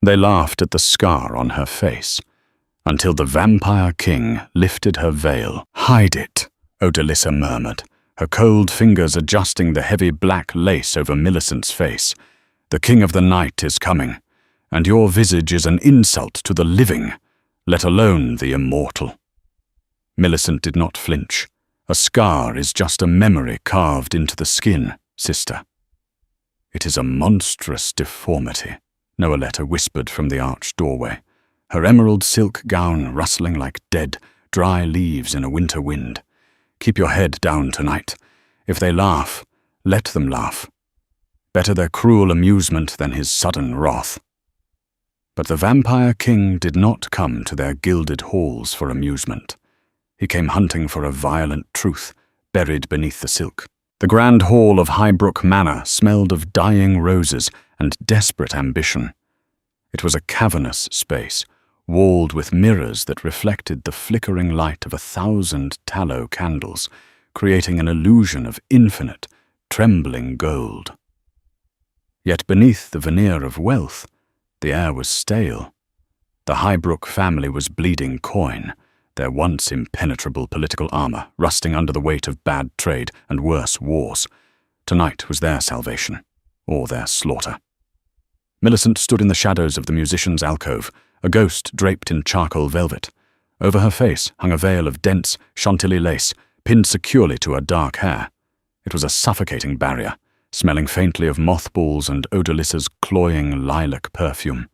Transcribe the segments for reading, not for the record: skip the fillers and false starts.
They laughed at the scar on her face, until the vampire king lifted her veil. "Hide it," Odalissa murmured, her cold fingers adjusting the heavy black lace over Millicent's face. "The king of the night is coming, and your visage is an insult to the living, let alone the immortal." Millicent did not flinch. "A scar is just a memory carved into the skin, sister." "It is a monstrous deformity," Noeletta whispered from the arched doorway, her emerald silk gown rustling like dead, dry leaves in a winter wind. "Keep your head down tonight. If they laugh, let them laugh. Better their cruel amusement than his sudden wrath." But the vampire king did not come to their gilded halls for amusement. He came hunting for a violent truth buried beneath the silk. The grand hall of Highbrook Manor smelled of dying roses and desperate ambition. It was a cavernous space, walled with mirrors that reflected the flickering light of 1,000 tallow candles, creating an illusion of infinite, trembling gold. Yet beneath the veneer of wealth, the air was stale. The Highbrook family was bleeding coin, their once impenetrable political armor rusting under the weight of bad trade and worse wars. Tonight was their salvation, or their slaughter. Millicent stood in the shadows of the musician's alcove, a ghost draped in charcoal velvet. Over her face hung a veil of dense Chantilly lace, pinned securely to her dark hair. It was a suffocating barrier, smelling faintly of mothballs and Odalissa's cloying lilac perfume.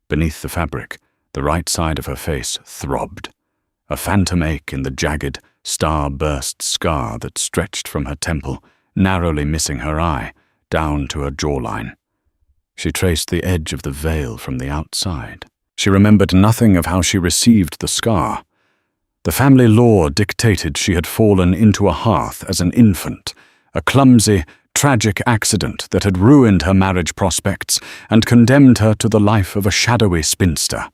Beneath the fabric, the right side of her face throbbed, a phantom ache in the jagged, star-burst scar that stretched from her temple, narrowly missing her eye, down to her jawline. She traced the edge of the veil from the outside. She remembered nothing of how she received the scar. The family law dictated she had fallen into a hearth as an infant, a clumsy, tragic accident that had ruined her marriage prospects and condemned her to the life of a shadowy spinster.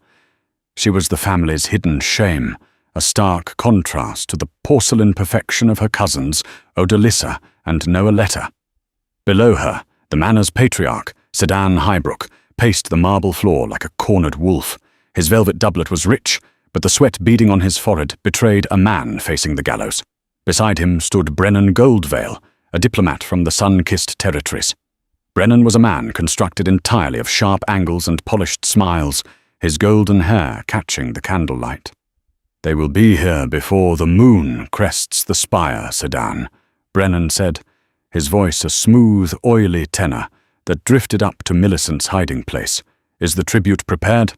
She was the family's hidden shame, a stark contrast to the porcelain perfection of her cousins, Odalissa and Noeletta. Below her, the manor's patriarch, Sedan Highbrook, paced the marble floor like a cornered wolf. His velvet doublet was rich, but the sweat beading on his forehead betrayed a man facing the gallows. Beside him stood Brennan Goldvale, a diplomat from the sun-kissed territories. Brennan was a man constructed entirely of sharp angles and polished smiles, his golden hair catching the candlelight. "They will be here before the moon crests the spire, Sedan," Brennan said, his voice a smooth, oily tenor that drifted up to Millicent's hiding place. "Is the tribute prepared?"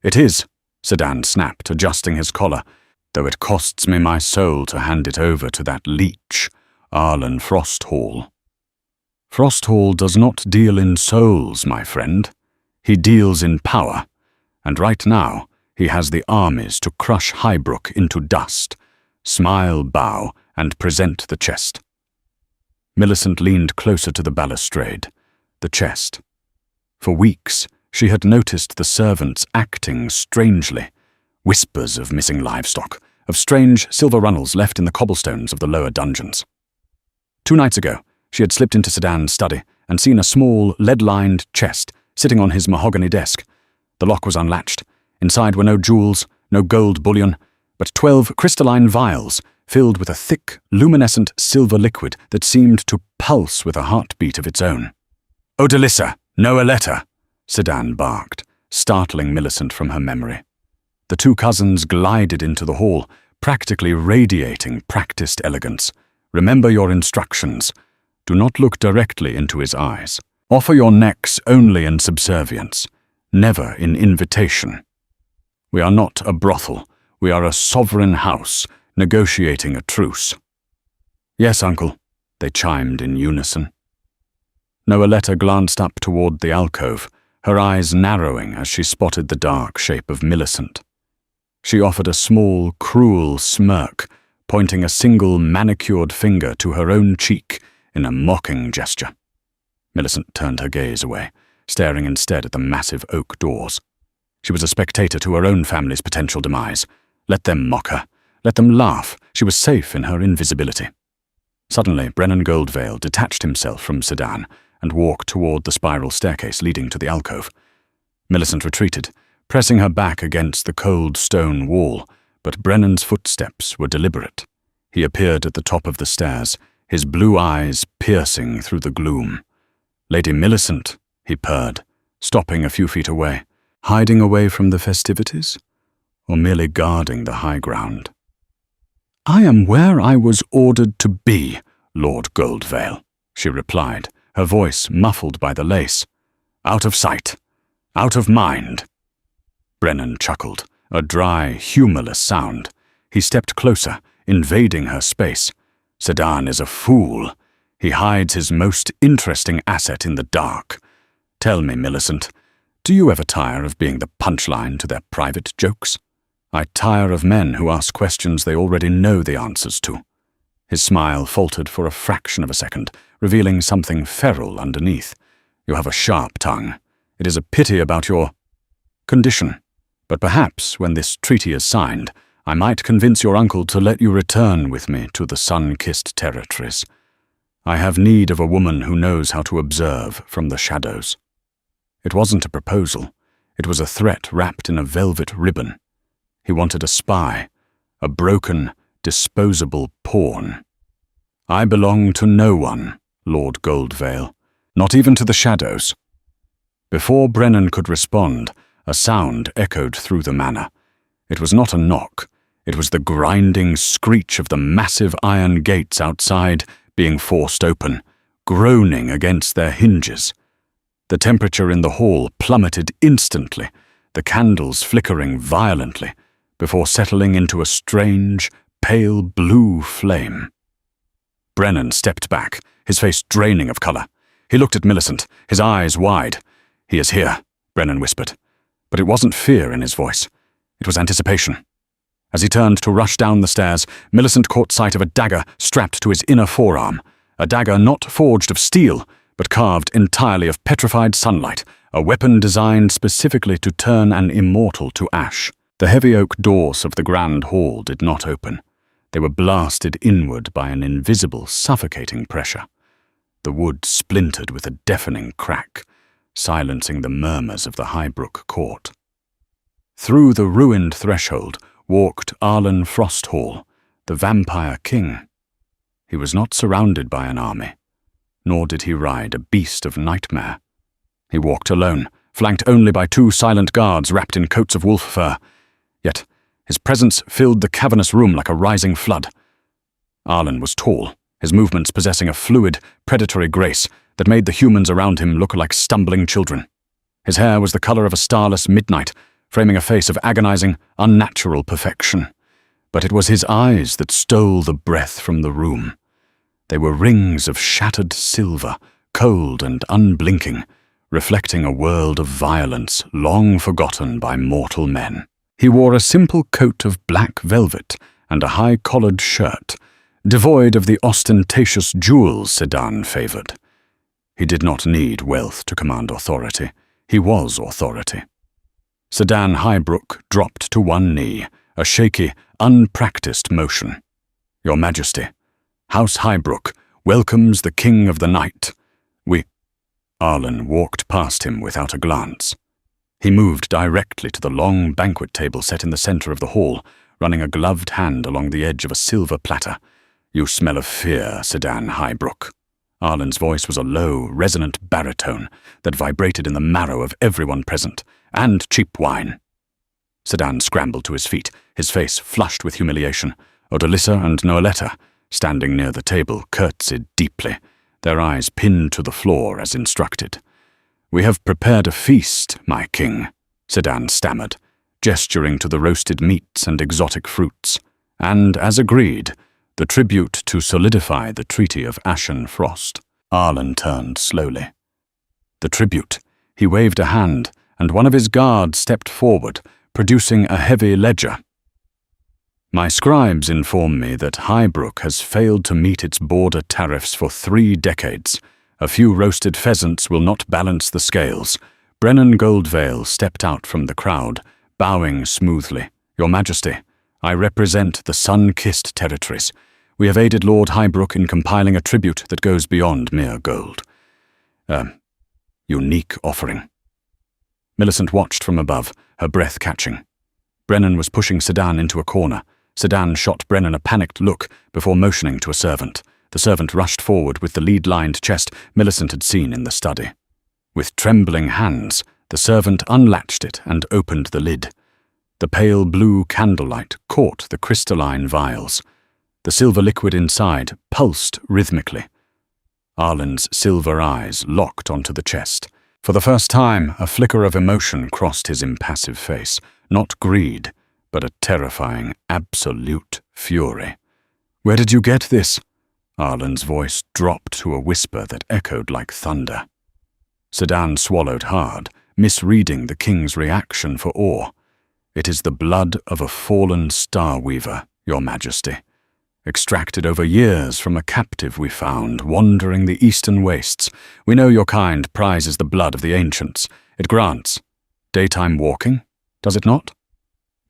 "It is," Sedan snapped, adjusting his collar, "though it costs me my soul to hand it over to that leech, Arlen Frosthall." "Frosthall does not deal in souls, my friend. He deals in power, and right now he has the armies to crush Highbrook into dust. Smile, bow, and present the chest." Millicent leaned closer to the balustrade. The chest. For weeks, she had noticed the servants acting strangely. Whispers of missing livestock, of strange silver runnels left in the cobblestones of the lower dungeons. 2 nights ago, she had slipped into Sedan's study and seen a small, lead-lined chest sitting on his mahogany desk. The lock was unlatched. Inside were no jewels, no gold bullion, but 12 crystalline vials filled with a thick, luminescent silver liquid that seemed to pulse with a heartbeat of its own. "Odalissa, Noeletta," Sedan barked, startling Millicent from her memory. The 2 cousins glided into the hall, practically radiating practiced elegance. "Remember your instructions. Do not look directly into his eyes. Offer your necks only in subservience, never in invitation. We are not a brothel. We are a sovereign house, negotiating a truce." "Yes, uncle," they chimed in unison. Noeletta glanced up toward the alcove, her eyes narrowing as she spotted the dark shape of Millicent. She offered a small, cruel smirk, pointing a single manicured finger to her own cheek in a mocking gesture. Millicent turned her gaze away, staring instead at the massive oak doors. She was a spectator to her own family's potential demise. Let them mock her. Let them laugh. She was safe in her invisibility. Suddenly, Brennan Goldvale detached himself from Sedan and walked toward the spiral staircase leading to the alcove. Millicent retreated, pressing her back against the cold stone wall, but Brennan's footsteps were deliberate. He appeared at the top of the stairs, his blue eyes piercing through the gloom. "Lady Millicent," he purred, stopping a few feet away. "Hiding away from the festivities? Or merely guarding the high ground?" "I am where I was ordered to be, Lord Goldvale," she replied, her voice muffled by the lace. "Out of sight. Out of mind." Brennan chuckled, a dry, humorless sound. He stepped closer, invading her space. "Sedan is a fool. He hides his most interesting asset in the dark. Tell me, Millicent, do you ever tire of being the punchline to their private jokes?" "I tire of men who ask questions they already know the answers to." His smile faltered for a fraction of a second, revealing something feral underneath. "You have a sharp tongue. It is a pity about your condition. But perhaps, when this treaty is signed, I might convince your uncle to let you return with me to the sun-kissed territories. I have need of a woman who knows how to observe from the shadows." It wasn't a proposal. It was a threat wrapped in a velvet ribbon. He wanted a spy, a broken, disposable pawn. "I belong to no one, Lord Goldvale, not even to the shadows." Before Brennan could respond, a sound echoed through the manor. It was not a knock. It was the grinding screech of the massive iron gates outside being forced open, groaning against their hinges. The temperature in the hall plummeted instantly, the candles flickering violently, before settling into a strange, pale blue flame. Brennan stepped back, his face draining of color. He looked at Millicent, his eyes wide. "He is here," Brennan whispered. But it wasn't fear in his voice. It was anticipation. As he turned to rush down the stairs, Millicent caught sight of a dagger strapped to his inner forearm, a dagger not forged of steel, but carved entirely of petrified sunlight, a weapon designed specifically to turn an immortal to ash. The heavy oak doors of the grand hall did not open. They were blasted inward by an invisible, suffocating pressure. The wood splintered with a deafening crack, silencing the murmurs of the Highbrook court. Through the ruined threshold walked Arlen Frosthall, the vampire king. He was not surrounded by an army, nor did he ride a beast of nightmare. He walked alone, flanked only by 2 silent guards wrapped in coats of wolf fur. Yet his presence filled the cavernous room like a rising flood. Arlen was tall, his movements possessing a fluid, predatory grace that made the humans around him look like stumbling children. His hair was the color of a starless midnight, framing a face of agonizing, unnatural perfection. But it was his eyes that stole the breath from the room. They were rings of shattered silver, cold and unblinking, reflecting a world of violence long forgotten by mortal men. He wore a simple coat of black velvet and a high-collared shirt, devoid of the ostentatious jewels Sedan favored. He did not need wealth to command authority. He was authority. Sedan Highbrook dropped to one knee, a shaky, unpracticed motion. "Your Majesty, House Highbrook welcomes the King of the Night. Arlen walked past him without a glance. He moved directly to the long banquet table set in the center of the hall, running a gloved hand along the edge of a silver platter. "You smell of fear, Sedan Highbrook." Arlen's voice was a low, resonant baritone that vibrated in the marrow of everyone present, and cheap wine. Sedan scrambled to his feet, his face flushed with humiliation. Odalissa and Noeletta, standing near the table, curtsied deeply, their eyes pinned to the floor as instructed. "We have prepared a feast, my king," Sedan stammered, gesturing to the roasted meats and exotic fruits, and, as agreed, the tribute to solidify the Treaty of Ashen Frost. Arlen turned slowly. The tribute. He waved a hand, and one of his guards stepped forward, producing a heavy ledger. "My scribes inform me that Highbrook has failed to meet its border tariffs for 3 decades. A few roasted pheasants will not balance the scales." Brennan Goldvale stepped out from the crowd, bowing smoothly. "Your Majesty, I represent the sun-kissed territories. We have aided Lord Highbrook in compiling a tribute that goes beyond mere gold. A unique offering." Millicent watched from above, her breath catching. Brennan was pushing Sedan into a corner. Sedan shot Brennan a panicked look before motioning to a servant. The servant rushed forward with the lead-lined chest Millicent had seen in the study. With trembling hands, the servant unlatched it and opened the lid. The pale blue candlelight caught the crystalline vials. The silver liquid inside pulsed rhythmically. Arlen's silver eyes locked onto the chest. For the first time, a flicker of emotion crossed his impassive face. Not greed, but a terrifying, absolute fury. "Where did you get this?" Arlen's voice dropped to a whisper that echoed like thunder. Sedan swallowed hard, misreading the king's reaction for awe. "It is the blood of a fallen star weaver, your majesty. Extracted over years from a captive we found, wandering the eastern wastes. We know your kind prizes the blood of the ancients. It grants daytime walking, does it not?"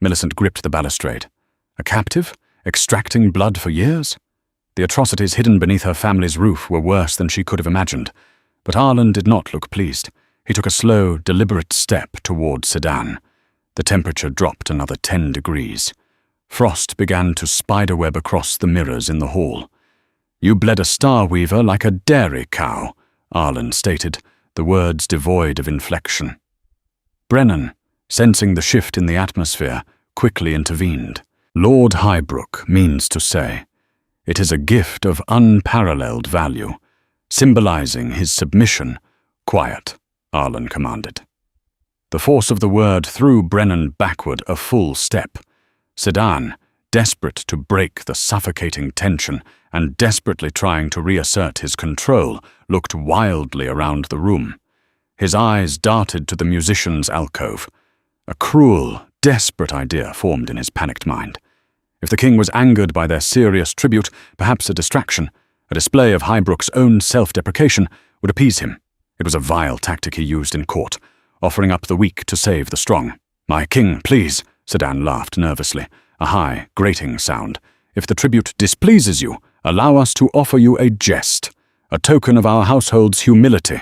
Millicent gripped the balustrade. A captive? Extracting blood for years? The atrocities hidden beneath her family's roof were worse than she could have imagined. But Arlen did not look pleased. He took a slow, deliberate step toward Sedan. The temperature dropped another 10 degrees. Frost began to spiderweb across the mirrors in the hall. "You bled a star weaver like a dairy cow," Arlen stated, the words devoid of inflection. Brennan, sensing the shift in the atmosphere, quickly intervened. "Lord Highbrook means to say, it is a gift of unparalleled value, symbolizing his submission." "Quiet," Arlen commanded. The force of the word threw Brennan backward a full step. Sedan, desperate to break the suffocating tension and desperately trying to reassert his control, looked wildly around the room. His eyes darted to the musician's alcove. A cruel, desperate idea formed in his panicked mind. If the king was angered by their serious tribute, perhaps a distraction, a display of Highbrook's own self-deprecation, would appease him. It was a vile tactic he used in court, offering up the weak to save the strong. "My king, please," Sedan laughed nervously, a high, grating sound. "If the tribute displeases you, allow us to offer you a jest, a token of our household's humility.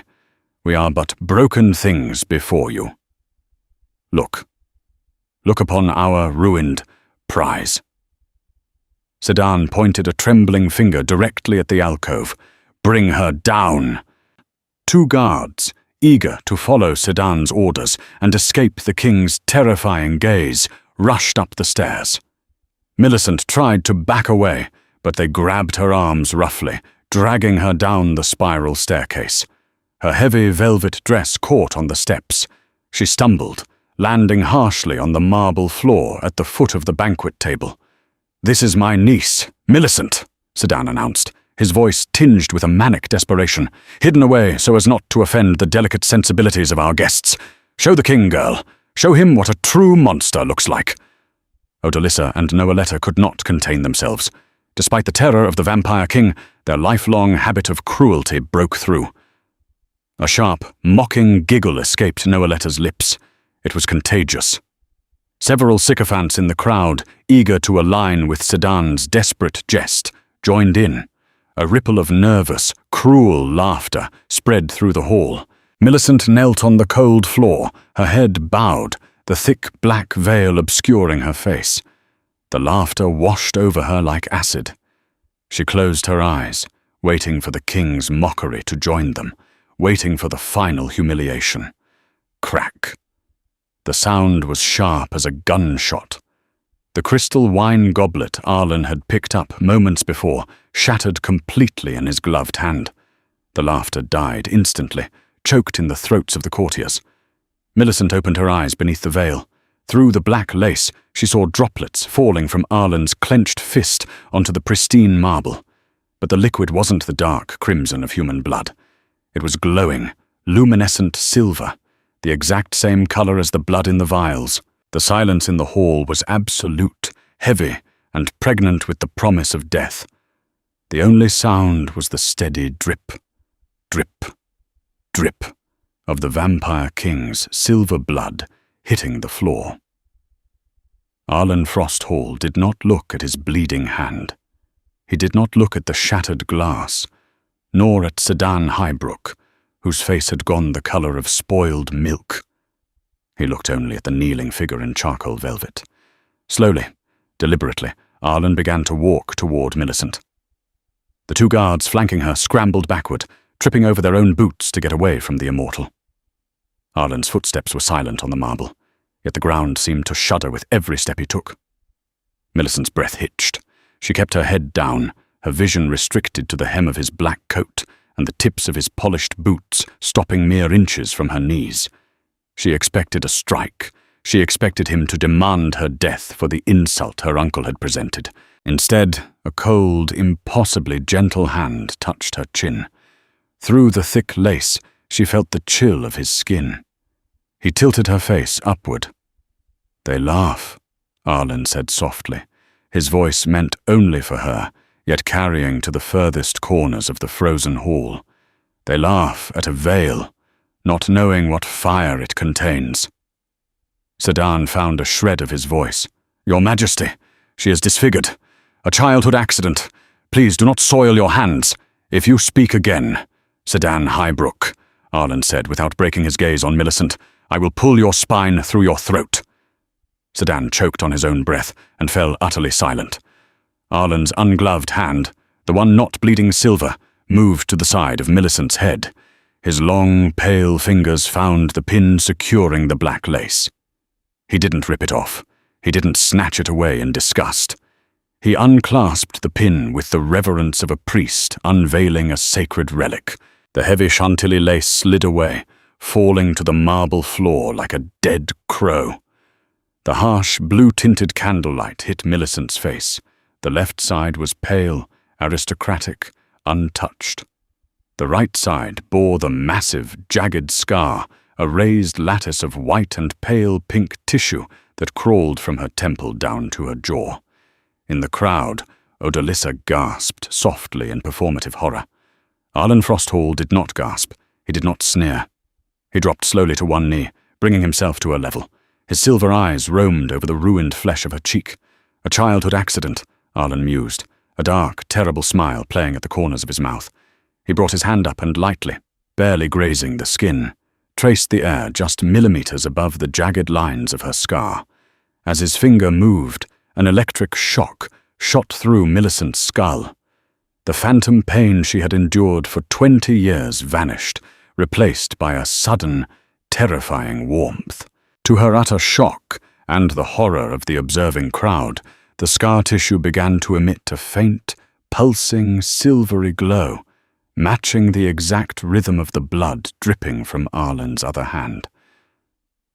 We are but broken things before you. Look. Look upon our ruined prize." Sedan pointed a trembling finger directly at the alcove. "Bring her down." Two guards, eager to follow Sedan's orders and escape the king's terrifying gaze, rushed up the stairs. Millicent tried to back away, but they grabbed her arms roughly, dragging her down the spiral staircase. Her heavy velvet dress caught on the steps. She stumbled, landing harshly on the marble floor at the foot of the banquet table. "This is my niece, Millicent," Sedan announced, his voice tinged with a manic desperation, hidden away so as not to offend the delicate sensibilities of our guests. "Show the king, girl. Show him what a true monster looks like." Odalissa and Noeletta could not contain themselves. Despite the terror of the vampire king, their lifelong habit of cruelty broke through. A sharp, mocking giggle escaped Noeletta's lips. It was contagious. Several sycophants in the crowd, eager to align with Sedan's desperate jest, joined in. A ripple of nervous, cruel laughter spread through the hall. Millicent knelt on the cold floor, her head bowed, the thick black veil obscuring her face. The laughter washed over her like acid. She closed her eyes, waiting for the king's mockery to join them, waiting for the final humiliation. Crack. The sound was sharp as a gunshot. The crystal wine goblet Arlen had picked up moments before shattered completely in his gloved hand. The laughter died instantly, choked in the throats of the courtiers. Millicent opened her eyes beneath the veil. Through the black lace, she saw droplets falling from Arlen's clenched fist onto the pristine marble. But the liquid wasn't the dark crimson of human blood. It was glowing, luminescent silver, the exact same color as the blood in the vials. The silence in the hall was absolute, heavy, and pregnant with the promise of death. The only sound was the steady drip, drip, drip of the vampire king's silver blood hitting the floor. Arlen Frosthall did not look at his bleeding hand. He did not look at the shattered glass, nor at Sedan Highbrook, whose face had gone the color of spoiled milk. He looked only at the kneeling figure in charcoal velvet. Slowly, deliberately, Arlen began to walk toward Millicent. The two guards flanking her scrambled backward, tripping over their own boots to get away from the immortal. Arlen's footsteps were silent on the marble, yet the ground seemed to shudder with every step he took. Millicent's breath hitched. She kept her head down, her vision restricted to the hem of his black coat and the tips of his polished boots stopping mere inches from her knees. She expected a strike. She expected him to demand her death for the insult her uncle had presented. Instead, a cold, impossibly gentle hand touched her chin. Through the thick lace, she felt the chill of his skin. He tilted her face upward. "They laugh," Arlen said softly, his voice meant only for her, yet carrying to the furthest corners of the frozen hall. "They laugh at a veil, not knowing what fire it contains." Sedan found a shred of his voice. "Your Majesty, she is disfigured. A childhood accident. Please do not soil your hands. If you speak again, Sedan Highbrook," Arlen said without breaking his gaze on Millicent, "I will pull your spine through your throat." Sedan choked on his own breath and fell utterly silent. Arlen's ungloved hand, the one not bleeding silver, moved to the side of Millicent's head. His long, pale fingers found the pin securing the black lace. He didn't rip it off. He didn't snatch it away in disgust. He unclasped the pin with the reverence of a priest unveiling a sacred relic. The heavy Chantilly lace slid away, falling to the marble floor like a dead crow. The harsh, blue-tinted candlelight hit Millicent's face. The left side was pale, aristocratic, untouched. The right side bore the massive, jagged scar, a raised lattice of white and pale pink tissue that crawled from her temple down to her jaw. In the crowd, Odalissa gasped softly in performative horror. Arlen Frosthall did not gasp. He did not sneer. He dropped slowly to one knee, bringing himself to her level. His silver eyes roamed over the ruined flesh of her cheek. A childhood accident, Arlen mused, a dark, terrible smile playing at the corners of his mouth. He brought his hand up and lightly, barely grazing the skin, traced the air just millimeters above the jagged lines of her scar. As his finger moved, an electric shock shot through Millicent's skull. The phantom pain she had endured for 20 years vanished, replaced by a sudden, terrifying warmth. To her utter shock and the horror of the observing crowd, the scar tissue began to emit a faint, pulsing, silvery glow, matching the exact rhythm of the blood dripping from Arlen's other hand.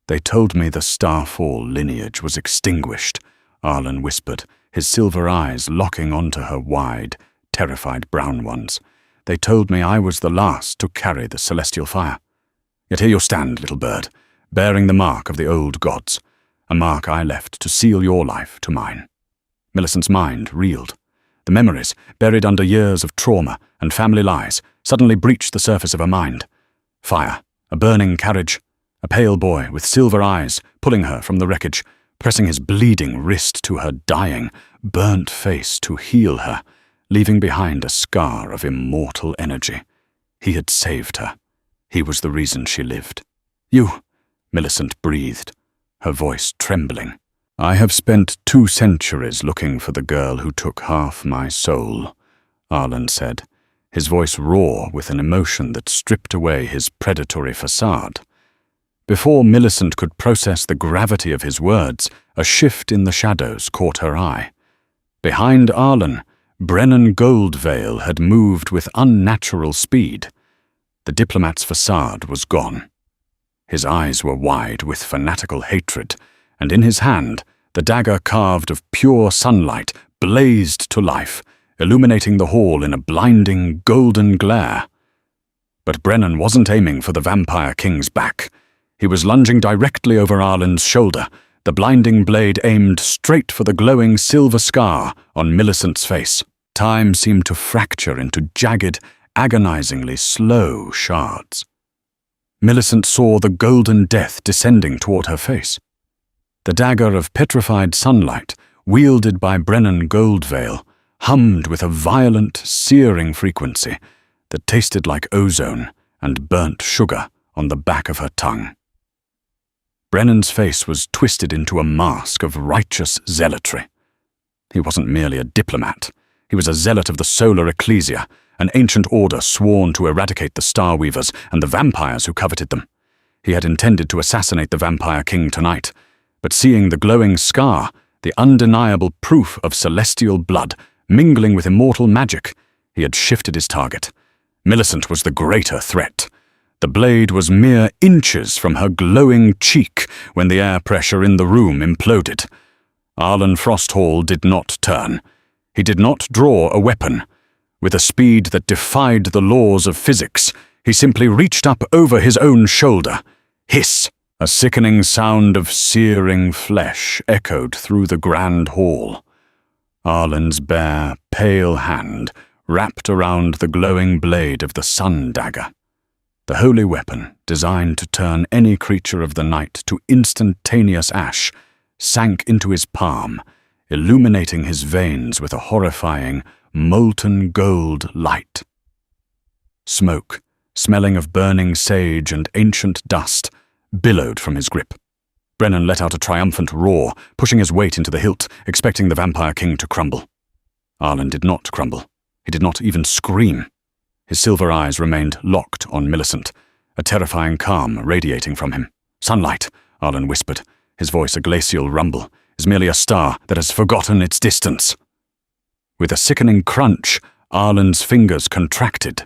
"They told me the Starfall lineage was extinguished," Arlen whispered, his silver eyes locking onto her wide, terrified brown ones. "They told me I was the last to carry the celestial fire. Yet here you stand, little bird, bearing the mark of the old gods, a mark I left to seal your life to mine." Millicent's mind reeled. The memories, buried under years of trauma and family lies, suddenly breached the surface of her mind. Fire, a burning carriage, a pale boy with silver eyes pulling her from the wreckage, pressing his bleeding wrist to her dying, burnt face to heal her, leaving behind a scar of immortal energy. He had saved her. He was the reason she lived. "You," Millicent breathed, her voice trembling. "I have spent 2 centuries looking for the girl who took half my soul," Arlen said, his voice raw with an emotion that stripped away his predatory facade. Before Millicent could process the gravity of his words, a shift in the shadows caught her eye. Behind Arlen, Brennan Goldvale had moved with unnatural speed. The diplomat's facade was gone. His eyes were wide with fanatical hatred, and in his hand, the dagger carved of pure sunlight blazed to life, illuminating the hall in a blinding golden glare. But Brennan wasn't aiming for the Vampire King's back. He was lunging directly over Arlen's shoulder, the blinding blade aimed straight for the glowing silver scar on Millicent's face. Time seemed to fracture into jagged, agonizingly slow shards. Millicent saw the golden death descending toward her face. The dagger of petrified sunlight, wielded by Brennan Goldvale, hummed with a violent, searing frequency that tasted like ozone and burnt sugar on the back of her tongue. Brennan's face was twisted into a mask of righteous zealotry. He wasn't merely a diplomat. He was a zealot of the solar ecclesia, an ancient order sworn to eradicate the Star Weavers and the vampires who coveted them. He had intended to assassinate the Vampire King tonight, but seeing the glowing scar, the undeniable proof of celestial blood mingling with immortal magic, he had shifted his target. Millicent was the greater threat. The blade was mere inches from her glowing cheek when the air pressure in the room imploded. Arlen Frosthall did not turn. He did not draw a weapon. With a speed that defied the laws of physics, he simply reached up over his own shoulder. Hiss! A sickening sound of searing flesh echoed through the grand hall. Arlen's bare, pale hand wrapped around the glowing blade of the sun dagger. The holy weapon, designed to turn any creature of the night to instantaneous ash, sank into his palm, illuminating his veins with a horrifying, molten gold light. Smoke, smelling of burning sage and ancient dust, billowed from his grip. Brennan let out a triumphant roar, pushing his weight into the hilt, expecting the Vampire King to crumble. Arlen did not crumble. He did not even scream. His silver eyes remained locked on Millicent, a terrifying calm radiating from him. "Sunlight," Arlen whispered, his voice a glacial rumble, "is merely a star that has forgotten its distance." With a sickening crunch, Arlen's fingers contracted.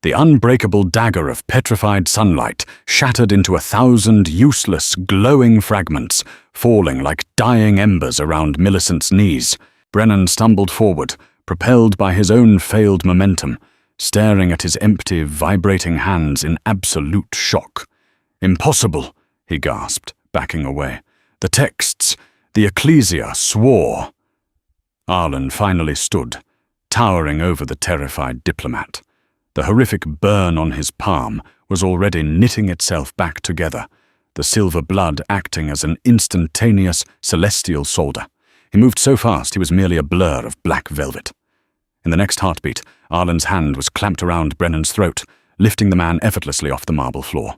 The unbreakable dagger of petrified sunlight shattered into 1,000 useless, glowing fragments, falling like dying embers around Millicent's knees. Brennan stumbled forward, propelled by his own failed momentum, staring at his empty, vibrating hands in absolute shock. "Impossible," he gasped, backing away. "The texts, the ecclesia swore." Arlen finally stood, towering over the terrified diplomat. The horrific burn on his palm was already knitting itself back together, the silver blood acting as an instantaneous celestial solder. He moved so fast he was merely a blur of black velvet. In the next heartbeat, Arlen's hand was clamped around Brennan's throat, lifting the man effortlessly off the marble floor.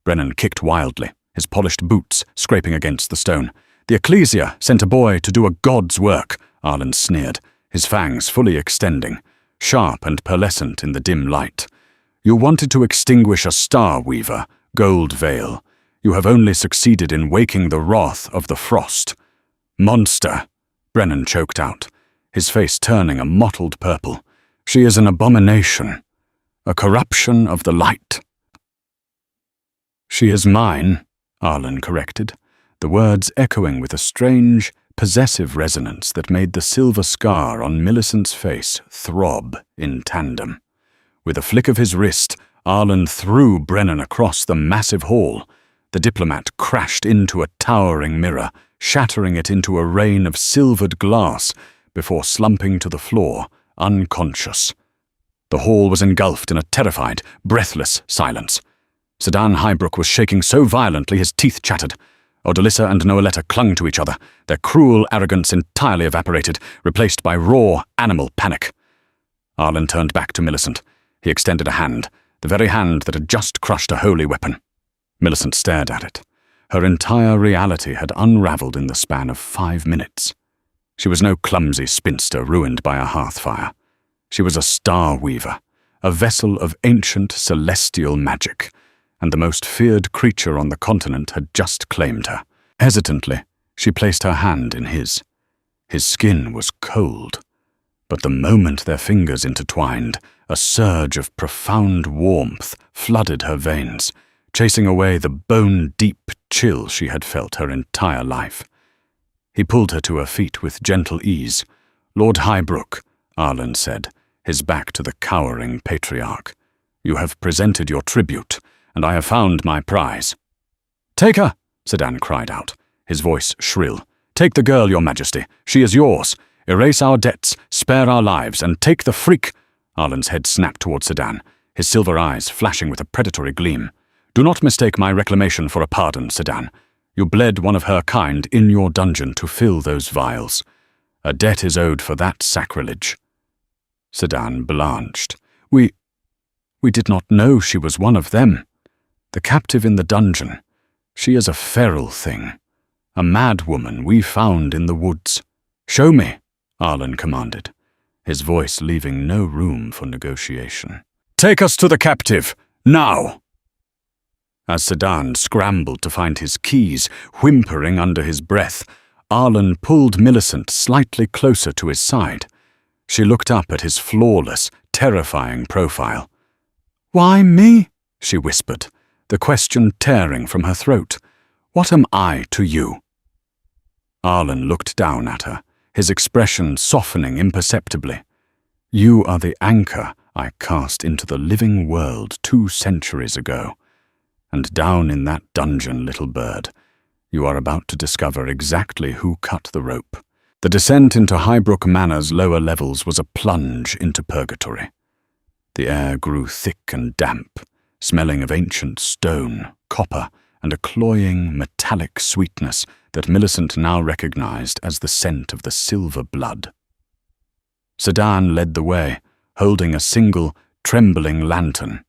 Brennan kicked wildly, his polished boots scraping against the stone. "The ecclesia sent a boy to do a god's work," Arlen sneered, his fangs fully extending, sharp and pearlescent in the dim light. "You wanted to extinguish a star weaver, Gold Veil. You have only succeeded in waking the wrath of the frost." "Monster," Brennan choked out, his face turning a mottled purple. "She is an abomination, a corruption of the light." "She is mine," Arlen corrected, the words echoing with a strange, possessive resonance that made the silver scar on Millicent's face throb in tandem. With a flick of his wrist, Arlen threw Brennan across the massive hall. The diplomat crashed into a towering mirror, shattering it into a rain of silvered glass before slumping to the floor, unconscious. The hall was engulfed in a terrified, breathless silence. Sedan Highbrook was shaking so violently his teeth chattered. Odalissa and Noeletta clung to each other, their cruel arrogance entirely evaporated, replaced by raw, animal panic. Arlen turned back to Millicent. He extended a hand, the very hand that had just crushed a holy weapon. Millicent stared at it. Her entire reality had unraveled in the span of 5 minutes. She was no clumsy spinster ruined by a hearth fire. She was a star weaver, a vessel of ancient celestial magic, and the most feared creature on the continent had just claimed her. Hesitantly, she placed her hand in his. His skin was cold, but the moment their fingers intertwined, a surge of profound warmth flooded her veins, chasing away the bone-deep chill she had felt her entire life. He pulled her to her feet with gentle ease. "Lord Highbrook," Arlen said, his back to the cowering patriarch, "you have presented your tribute, and I have found my prize." "Take her!" Sedan cried out, his voice shrill. "Take the girl, your majesty. She is yours. Erase our debts, spare our lives, and take the freak." Arlen's head snapped toward Sedan, his silver eyes flashing with a predatory gleam. "Do not mistake my reclamation for a pardon, Sedan. You bled one of her kind in your dungeon to fill those vials. A debt is owed for that sacrilege." Sedan blanched. We did not know she was one of them. The captive in the dungeon. She is a feral thing, a mad woman we found in the woods. Show me, Arlen commanded, his voice leaving no room for negotiation. Take us to the captive, now! As Sedan scrambled to find his keys, whimpering under his breath, Arlen pulled Millicent slightly closer to his side. She looked up at his flawless, terrifying profile. "Why me?" she whispered, the question tearing from her throat. "What am I to you?" Arlen looked down at her, his expression softening imperceptibly. "You are the anchor I cast into the living world 2 centuries ago. And down in that dungeon, little bird, you are about to discover exactly who cut the rope." The descent into Highbrook Manor's lower levels was a plunge into purgatory. The air grew thick and damp, smelling of ancient stone, copper, and a cloying, metallic sweetness that Millicent now recognized as the scent of the silver blood. Sedan led the way, holding a single, trembling lantern.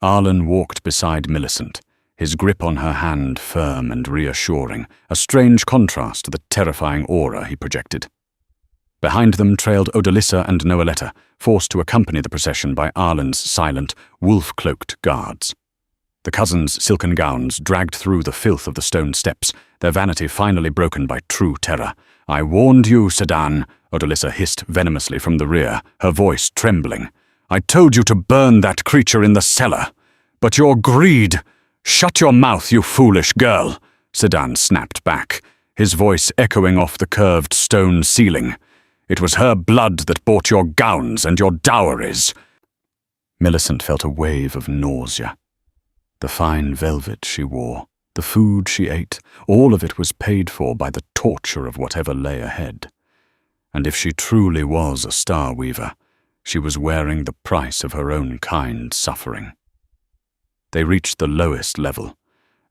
Arlen walked beside Millicent, his grip on her hand firm and reassuring, a strange contrast to the terrifying aura he projected. Behind them trailed Odalissa and Noeletta, forced to accompany the procession by Arlen's silent, wolf-cloaked guards. The cousins' silken gowns dragged through the filth of the stone steps, their vanity finally broken by true terror. "I warned you, Sedan," Odalissa hissed venomously from the rear, her voice trembling. "I told you to burn that creature in the cellar. But your greed—" "Shut your mouth, you foolish girl," Sedan snapped back, his voice echoing off the curved stone ceiling. "It was her blood that bought your gowns and your dowries." Millicent felt a wave of nausea. The fine velvet she wore, the food she ate, all of it was paid for by the torture of whatever lay ahead. And if she truly was a star weaver, she was wearing the price of her own kind's suffering. They reached the lowest level.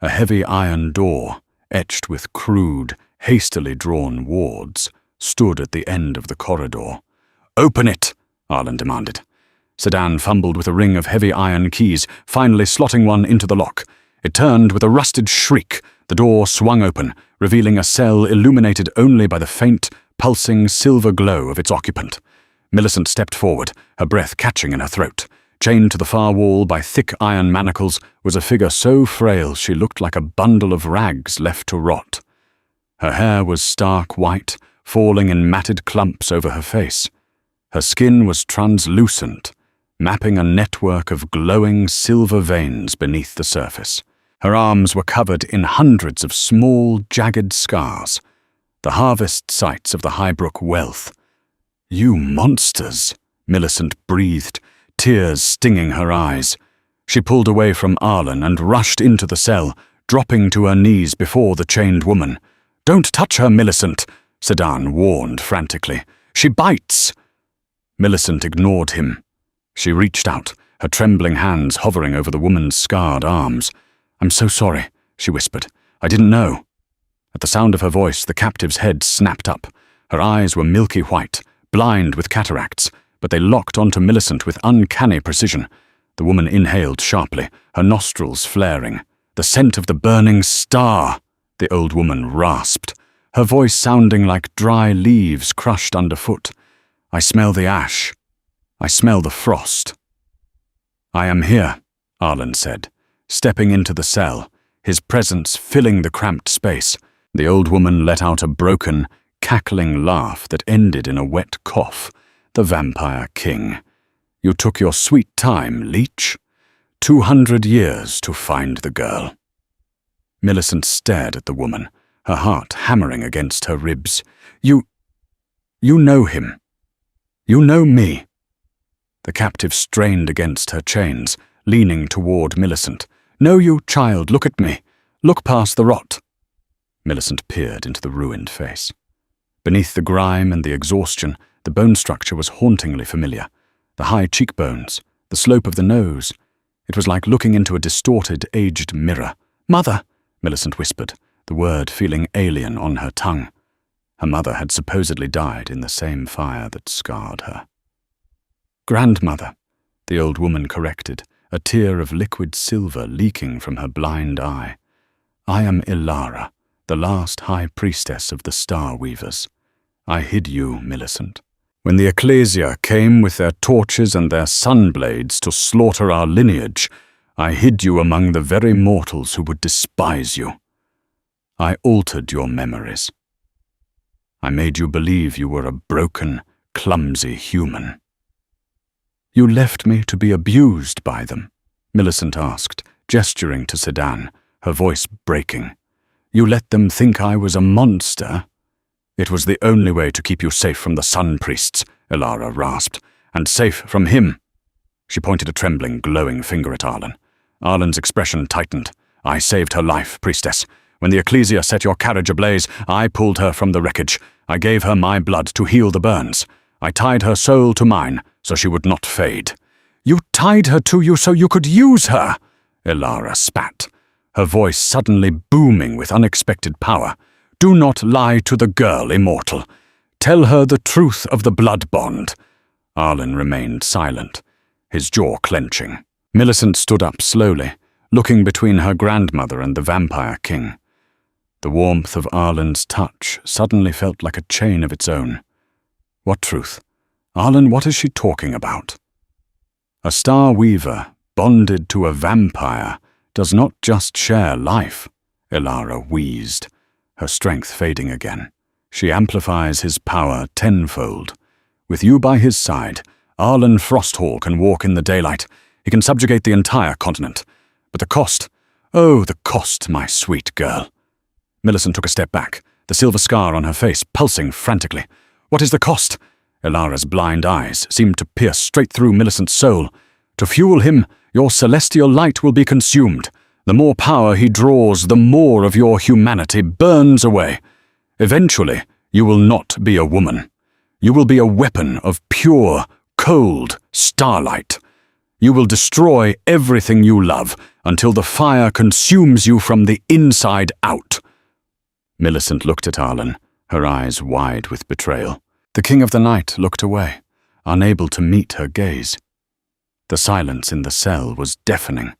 A heavy iron door, etched with crude, hastily drawn wards, stood at the end of the corridor. "Open it!" Arlen demanded. Sedan fumbled with a ring of heavy iron keys, finally slotting one into the lock. It turned with a rusted shriek. The door swung open, revealing a cell illuminated only by the faint, pulsing silver glow of its occupant. Millicent stepped forward, her breath catching in her throat. Chained to the far wall by thick iron manacles was a figure so frail she looked like a bundle of rags left to rot. Her hair was stark white, falling in matted clumps over her face. Her skin was translucent, mapping a network of glowing silver veins beneath the surface. Her arms were covered in hundreds of small, jagged scars, the harvest sites of the Highbrook wealth. "You monsters," Millicent breathed, tears stinging her eyes. She pulled away from Arlen and rushed into the cell, dropping to her knees before the chained woman. "Don't touch her, Millicent," Sedan warned frantically. "She bites." Millicent ignored him. She reached out, her trembling hands hovering over the woman's scarred arms. "I'm so sorry," she whispered. "I didn't know." At the sound of her voice, the captive's head snapped up. Her eyes were milky white, blind with cataracts, but they locked onto Millicent with uncanny precision. The woman inhaled sharply, her nostrils flaring. "The scent of the burning star," the old woman rasped, her voice sounding like dry leaves crushed underfoot. "I smell the ash. I smell the frost." "I am here," Arlen said, stepping into the cell, his presence filling the cramped space. The old woman let out a broken, cackling laugh that ended in a wet cough. "The Vampire King. You took your sweet time, leech. 200 years to find the girl." Millicent stared at the woman, her heart hammering against her ribs. You know him. You know me." The captive strained against her chains, leaning toward Millicent. "No, you child, look at me. Look past the rot." Millicent peered into the ruined face. Beneath the grime and the exhaustion, the bone structure was hauntingly familiar. The high cheekbones, the slope of the nose. It was like looking into a distorted, aged mirror. "Mother," Millicent whispered, the word feeling alien on her tongue. Her mother had supposedly died in the same fire that scarred her. "Grandmother," the old woman corrected, a tear of liquid silver leaking from her blind eye. I am Ilara, the last high priestess of the Star Weavers. I hid you, Millicent. When the Ecclesia came with their torches and their sunblades to slaughter our lineage, I hid you among the very mortals who would despise you. I altered your memories. I made you believe you were a broken, clumsy human. You left me to be abused by them, Millicent asked, gesturing to Sedan, her voice breaking. You let them think I was a monster? It was the only way to keep you safe from the Sun Priests, Ilara rasped, and safe from him. She pointed a trembling, glowing finger at Arlen. Arlen's expression tightened. I saved her life, priestess. When the Ecclesia set your carriage ablaze, I pulled her from the wreckage. I gave her my blood to heal the burns. I tied her soul to mine, so she would not fade. You tied her to you so you could use her, Ilara spat, her voice suddenly booming with unexpected power. Do not lie to the girl, immortal. Tell her the truth of the blood bond. Arlen remained silent, his jaw clenching. Millicent stood up slowly, looking between her grandmother and the Vampire King. The warmth of Arlen's touch suddenly felt like a chain of its own. What truth? Arlen, what is she talking about? A Star Weaver, bonded to a vampire, does not just share life, Ilara wheezed, her strength fading again. She amplifies his power tenfold. With you by his side, Arlen Frosthall can walk in the daylight. He can subjugate the entire continent. But the cost, oh, the cost, my sweet girl. Millicent took a step back, the silver scar on her face pulsing frantically. What is the cost? Ilara's blind eyes seemed to pierce straight through Millicent's soul. To fuel him, your celestial light will be consumed. The more power he draws, the more of your humanity burns away. Eventually, you will not be a woman. You will be a weapon of pure, cold starlight. You will destroy everything you love until the fire consumes you from the inside out. Millicent looked at Arlen, her eyes wide with betrayal. The King of the Night looked away, unable to meet her gaze. The silence in the cell was deafening,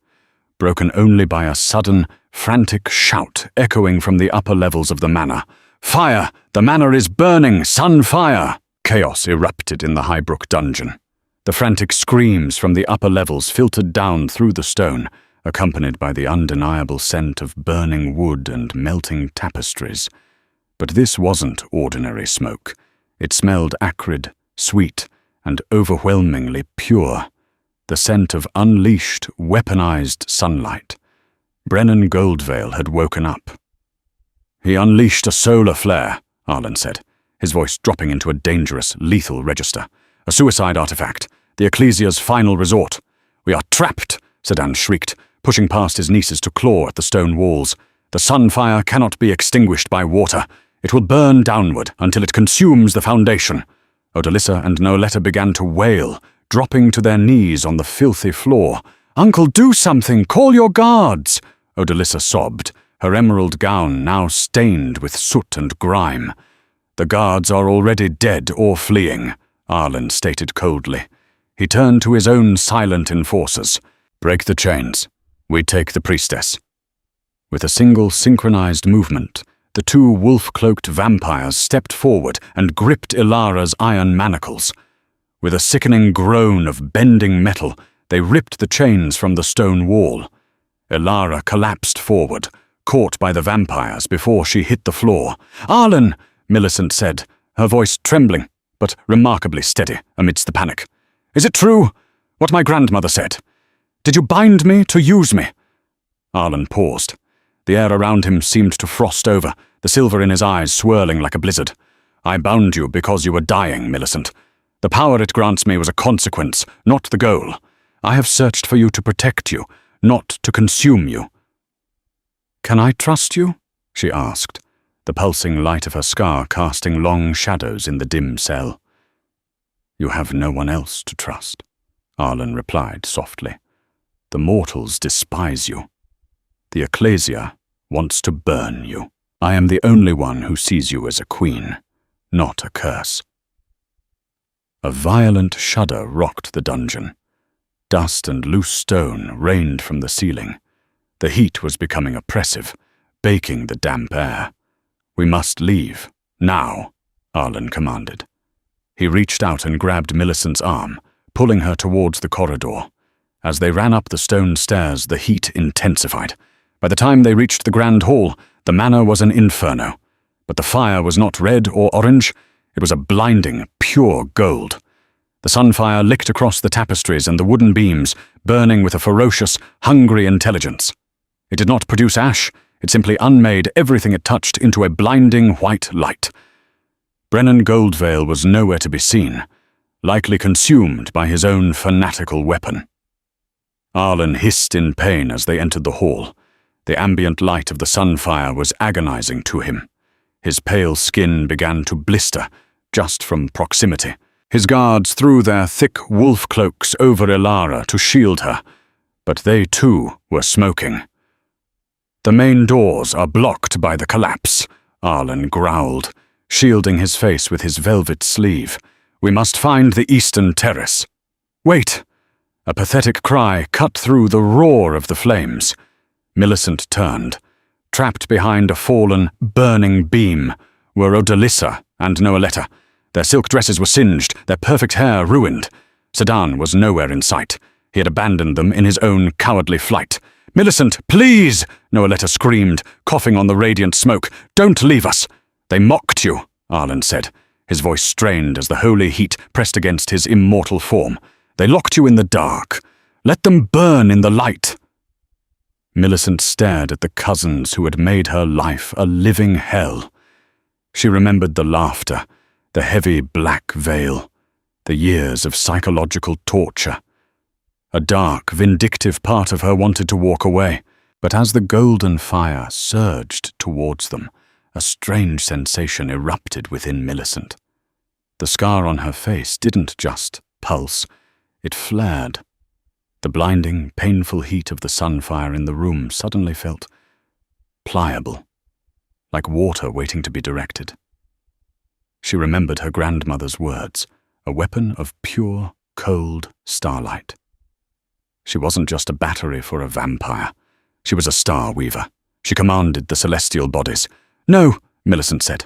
broken only by a sudden, frantic shout echoing from the upper levels of the manor. Fire! The manor is burning! Sunfire! Chaos erupted in the Highbrook dungeon. The frantic screams from the upper levels filtered down through the stone, accompanied by the undeniable scent of burning wood and melting tapestries. But this wasn't ordinary smoke. It smelled acrid, sweet, and overwhelmingly pure. The scent of unleashed, weaponized sunlight. Brennan Goldvale had woken up. He unleashed a solar flare, Arlen said, his voice dropping into a dangerous, lethal register. A suicide artifact, the Ecclesia's final resort. We are trapped, Sedan shrieked, pushing past his nieces to claw at the stone walls. The sunfire cannot be extinguished by water. It will burn downward until it consumes the foundation. Odalissa and Noletta began to wail, dropping to their knees on the filthy floor. Uncle, do something! Call your guards! Odalissa sobbed, her emerald gown now stained with soot and grime. The guards are already dead or fleeing, Arlen stated coldly. He turned to his own silent enforcers. Break the chains. We take the priestess. With a single synchronized movement, the two wolf-cloaked vampires stepped forward and gripped Ilara's iron manacles. With a sickening groan of bending metal, they ripped the chains from the stone wall. Ilara collapsed forward, caught by the vampires before she hit the floor. Arlen, Millicent said, her voice trembling, but remarkably steady amidst the panic. Is it true? What my grandmother said? Did you bind me to use me? Arlen paused. The air around him seemed to frost over, the silver in his eyes swirling like a blizzard. I bound you because you were dying, Millicent. The power it grants me was a consequence, not the goal. I have searched for you to protect you, not to consume you. Can I trust you? She asked, the pulsing light of her scar casting long shadows in the dim cell. You have no one else to trust, Arlen replied softly. The mortals despise you. The Ecclesia wants to burn you. I am the only one who sees you as a queen, not a curse. A violent shudder rocked the dungeon. Dust and loose stone rained from the ceiling. The heat was becoming oppressive, baking the damp air. "We must leave, now," Arlen commanded. He reached out and grabbed Millicent's arm, pulling her towards the corridor. As they ran up the stone stairs, the heat intensified. By the time they reached the grand hall, the manor was an inferno. But the fire was not red or orange. It was a blinding, pure gold. The sunfire licked across the tapestries and the wooden beams, burning with a ferocious, hungry intelligence. It did not produce ash. It simply unmade everything it touched into a blinding white light. Brennan Goldvale was nowhere to be seen, likely consumed by his own fanatical weapon. Arlen hissed in pain as they entered the hall. The ambient light of the sunfire was agonizing to him. His pale skin began to blister, just from proximity. His guards threw their thick wolf cloaks over Ilara to shield her, but they too were smoking. "The main doors are blocked by the collapse," Arlen growled, shielding his face with his velvet sleeve. "We must find the eastern terrace." "Wait!" A pathetic cry cut through the roar of the flames. Millicent turned. Trapped behind a fallen, burning beam were Odalissa and Noeletta. Their silk dresses were singed, their perfect hair ruined. Sedan was nowhere in sight. He had abandoned them in his own cowardly flight. "Millicent, please!" Noeletta screamed, coughing on the radiant smoke. "Don't leave us!" "They mocked you," Arlen said, his voice strained as the holy heat pressed against his immortal form. "They locked you in the dark. Let them burn in the light." Millicent stared at the cousins who had made her life a living hell. She remembered the laughter, the heavy black veil, the years of psychological torture. A dark, vindictive part of her wanted to walk away, but as the golden fire surged towards them, a strange sensation erupted within Millicent. The scar on her face didn't just pulse, it flared. The blinding, painful heat of the sunfire in the room suddenly felt pliable, like water waiting to be directed. She remembered her grandmother's words, a weapon of pure, cold starlight. She wasn't just a battery for a vampire. She was a star weaver. She commanded the celestial bodies. "No," Millicent said.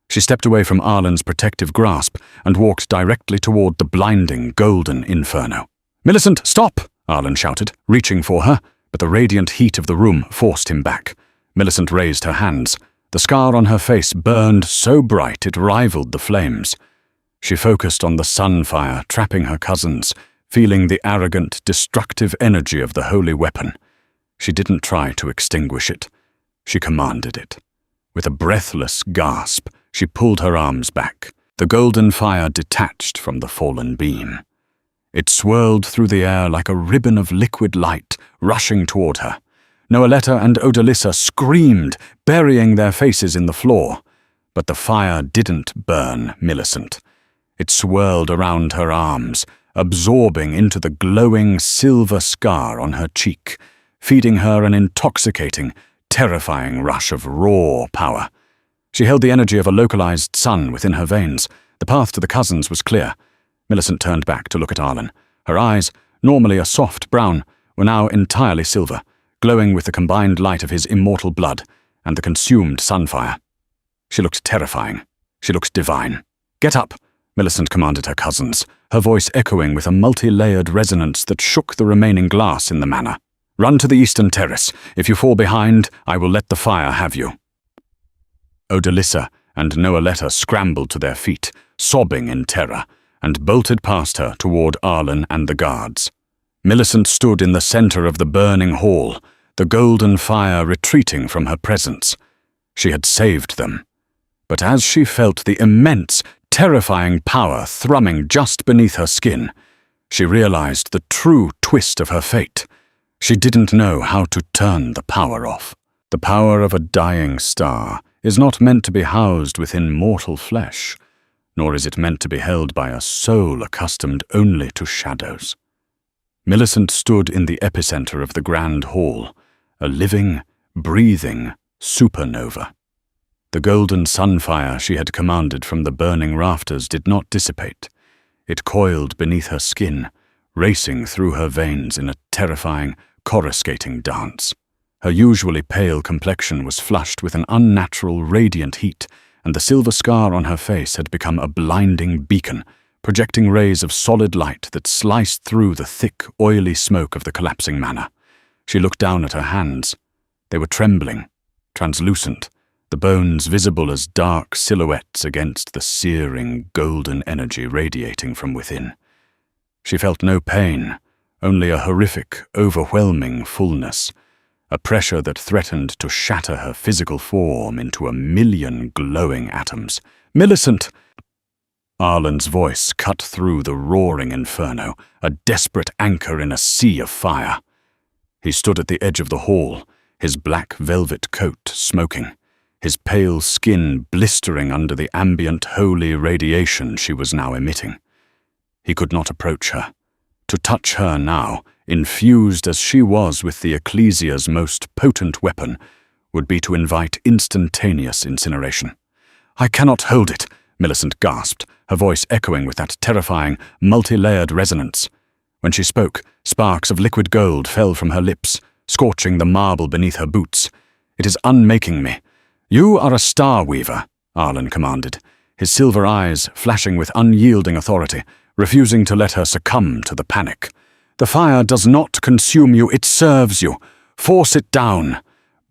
She stepped away from Arlen's protective grasp and walked directly toward the blinding, golden inferno. "Millicent, stop!" Arlen shouted, reaching for her, but the radiant heat of the room forced him back. Millicent raised her hands. The scar on her face burned so bright it rivaled the flames. She focused on the sunfire trapping her cousins, feeling the arrogant, destructive energy of the holy weapon. She didn't try to extinguish it. She commanded it. With a breathless gasp, she pulled her arms back. The golden fire detached from the fallen beam. It swirled through the air like a ribbon of liquid light, rushing toward her. Noeletta and Odalissa screamed, burying their faces in the floor. But the fire didn't burn Millicent. It swirled around her arms, absorbing into the glowing silver scar on her cheek, feeding her an intoxicating, terrifying rush of raw power. She held the energy of a localized sun within her veins. The path to the cousins was clear. Millicent turned back to look at Arlen. Her eyes, normally a soft brown, were now entirely silver, glowing with the combined light of his immortal blood and the consumed sunfire. She looked terrifying. She looked divine. "Get up," Millicent commanded her cousins, her voice echoing with a multi-layered resonance that shook the remaining glass in the manor. "Run to the eastern terrace. If you fall behind, I will let the fire have you." Odalissa and Noeletta scrambled to their feet, sobbing in terror, and bolted past her toward Arlen and the guards. Millicent stood in the center of the burning hall, the golden fire retreating from her presence. She had saved them. But as she felt the immense, terrifying power thrumming just beneath her skin, she realized the true twist of her fate. She didn't know how to turn the power off. The power of a dying star is not meant to be housed within mortal flesh, nor is it meant to be held by a soul accustomed only to shadows. Millicent stood in the epicenter of the grand hall, a living, breathing supernova. The golden sunfire she had commanded from the burning rafters did not dissipate. It coiled beneath her skin, racing through her veins in a terrifying, coruscating dance. Her usually pale complexion was flushed with an unnatural radiant heat, and the silver scar on her face had become a blinding beacon, projecting rays of solid light that sliced through the thick, oily smoke of the collapsing manor. She looked down at her hands. They were trembling, translucent, the bones visible as dark silhouettes against the searing, golden energy radiating from within. She felt no pain, only a horrific, overwhelming fullness, a pressure that threatened to shatter her physical form into a million glowing atoms. "Millicent!" Arlen's voice cut through the roaring inferno, a desperate anchor in a sea of fire. He stood at the edge of the hall, his black velvet coat smoking, his pale skin blistering under the ambient holy radiation she was now emitting. He could not approach her. To touch her now, infused as she was with the Ecclesia's most potent weapon, would be to invite instantaneous incineration. "I cannot hold it," Millicent gasped, her voice echoing with that terrifying, multi-layered resonance. When she spoke, sparks of liquid gold fell from her lips, scorching the marble beneath her boots. "It is unmaking me." "You are a star weaver," Arlen commanded, his silver eyes flashing with unyielding authority, refusing to let her succumb to the panic. "The fire does not consume you, it serves you. Force it down.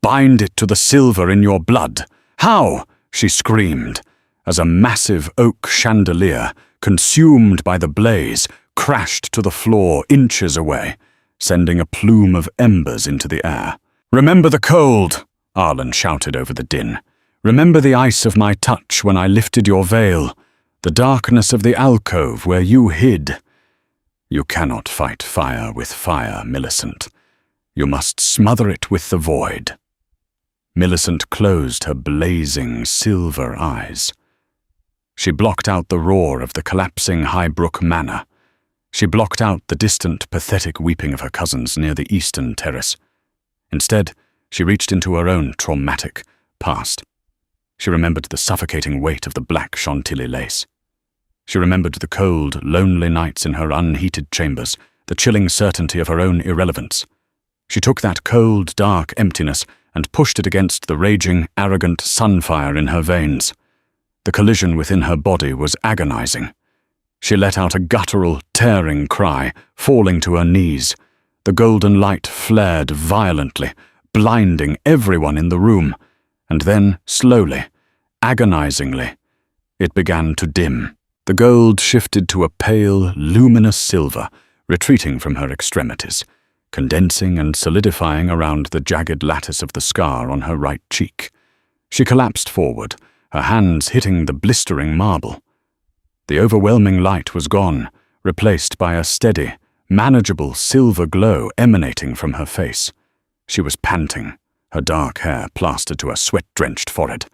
Bind it to the silver in your blood." "How?" she screamed, as a massive oak chandelier, consumed by the blaze, crashed to the floor inches away, sending a plume of embers into the air. "Remember the cold," Arlen shouted over the din. "Remember the ice of my touch when I lifted your veil, the darkness of the alcove where you hid. You cannot fight fire with fire, Millicent. You must smother it with the void." Millicent closed her blazing silver eyes. She blocked out the roar of the collapsing Highbrook Manor. She blocked out the distant, pathetic weeping of her cousins near the eastern terrace. Instead, she reached into her own traumatic past. She remembered the suffocating weight of the black Chantilly lace. She remembered the cold, lonely nights in her unheated chambers, the chilling certainty of her own irrelevance. She took that cold, dark emptiness and pushed it against the raging, arrogant sunfire in her veins. The collision within her body was agonizing. She let out a guttural, tearing cry, falling to her knees. The golden light flared violently, blinding everyone in the room, and then, slowly, agonizingly, it began to dim. The gold shifted to a pale, luminous silver, retreating from her extremities, condensing and solidifying around the jagged lattice of the scar on her right cheek. She collapsed forward, her hands hitting the blistering marble. The overwhelming light was gone, replaced by a steady, manageable silver glow emanating from her face. She was panting, her dark hair plastered to her sweat-drenched forehead.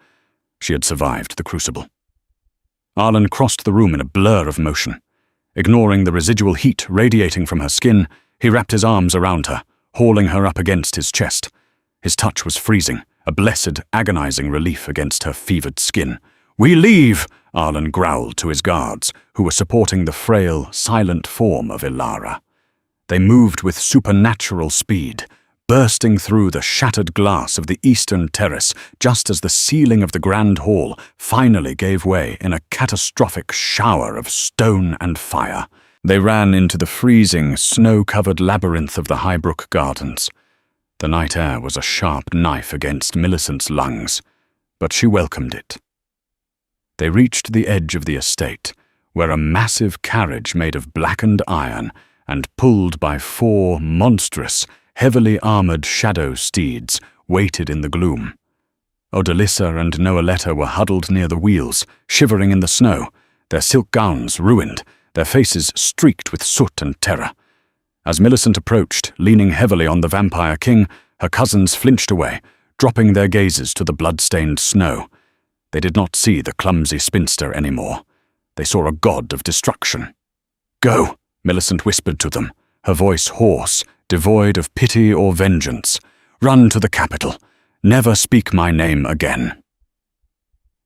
She had survived the crucible. Arlen crossed the room in a blur of motion. Ignoring the residual heat radiating from her skin, he wrapped his arms around her, hauling her up against his chest. His touch was freezing, a blessed, agonizing relief against her fevered skin. "We leave!" Arlen growled to his guards, who were supporting the frail, silent form of Ilara. They moved with supernatural speed, bursting through the shattered glass of the eastern terrace just as the ceiling of the grand hall finally gave way in a catastrophic shower of stone and fire. They ran into the freezing, snow-covered labyrinth of the Highbrook Gardens. The night air was a sharp knife against Millicent's lungs, but she welcomed it. They reached the edge of the estate, where a massive carriage made of blackened iron and pulled by 4 monstrous, heavily armored shadow steeds waited in the gloom. Odalissa and Noeletta were huddled near the wheels, shivering in the snow, their silk gowns ruined, their faces streaked with soot and terror. As Millicent approached, leaning heavily on the Vampire King, her cousins flinched away, dropping their gazes to the blood-stained snow. They did not see the clumsy spinster anymore. They saw a god of destruction. "Go," Millicent whispered to them, her voice hoarse, devoid of pity or vengeance. "Run to the capital. Never speak my name again."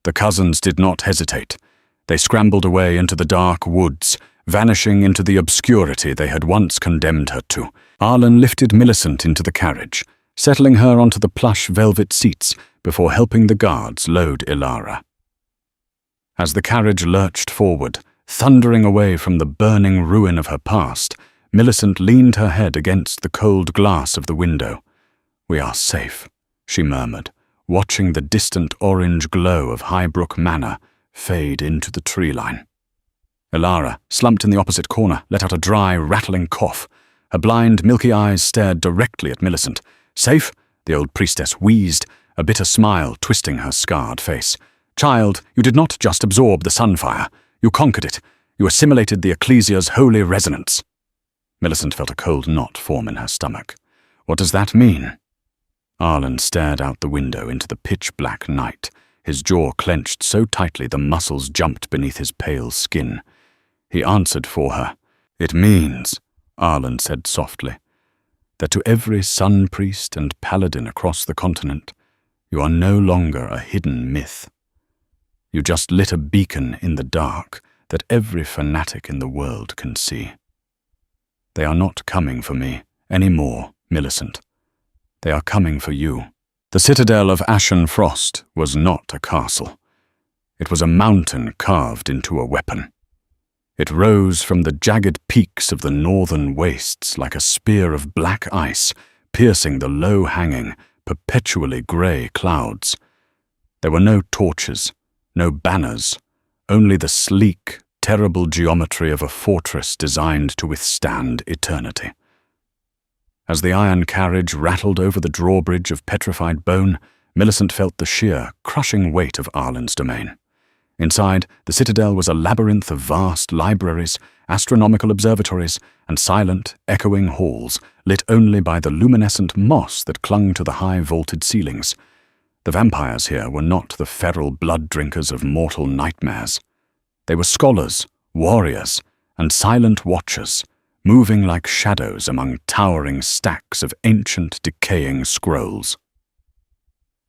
The cousins did not hesitate. They scrambled away into the dark woods, vanishing into the obscurity they had once condemned her to. Arlen lifted Millicent into the carriage, settling her onto the plush velvet seats before helping the guards load Ilara. As the carriage lurched forward, thundering away from the burning ruin of her past, Millicent leaned her head against the cold glass of the window. "We are safe," she murmured, watching the distant orange glow of Highbrook Manor fade into the tree line. Ilara, slumped in the opposite corner, let out a dry, rattling cough. Her blind, milky eyes stared directly at Millicent. "Safe?" the old priestess wheezed, a bitter smile twisting her scarred face. "Child, you did not just absorb the sunfire. You conquered it. You assimilated the Ecclesia's holy resonance." Millicent felt a cold knot form in her stomach. "What does that mean?" Arlen stared out the window into the pitch-black night, his jaw clenched so tightly the muscles jumped beneath his pale skin. He answered for her. "It means," Arlen said softly, "that to every sun priest and paladin across the continent, you are no longer a hidden myth. You just lit a beacon in the dark that every fanatic in the world can see. They are not coming for me anymore, Millicent. They are coming for you." The citadel of Ashen Frost was not a castle. It was a mountain carved into a weapon. It rose from the jagged peaks of the northern wastes like a spear of black ice, piercing the low-hanging, perpetually grey clouds. There were no torches, no banners, only the sleek, terrible geometry of a fortress designed to withstand eternity. As the iron carriage rattled over the drawbridge of petrified bone, Millicent felt the sheer, crushing weight of Arlen's domain. Inside, the citadel was a labyrinth of vast libraries, astronomical observatories, and silent, echoing halls, lit only by the luminescent moss that clung to the high vaulted ceilings. The vampires here were not the feral blood drinkers of mortal nightmares. They were scholars, warriors, and silent watchers, moving like shadows among towering stacks of ancient, decaying scrolls.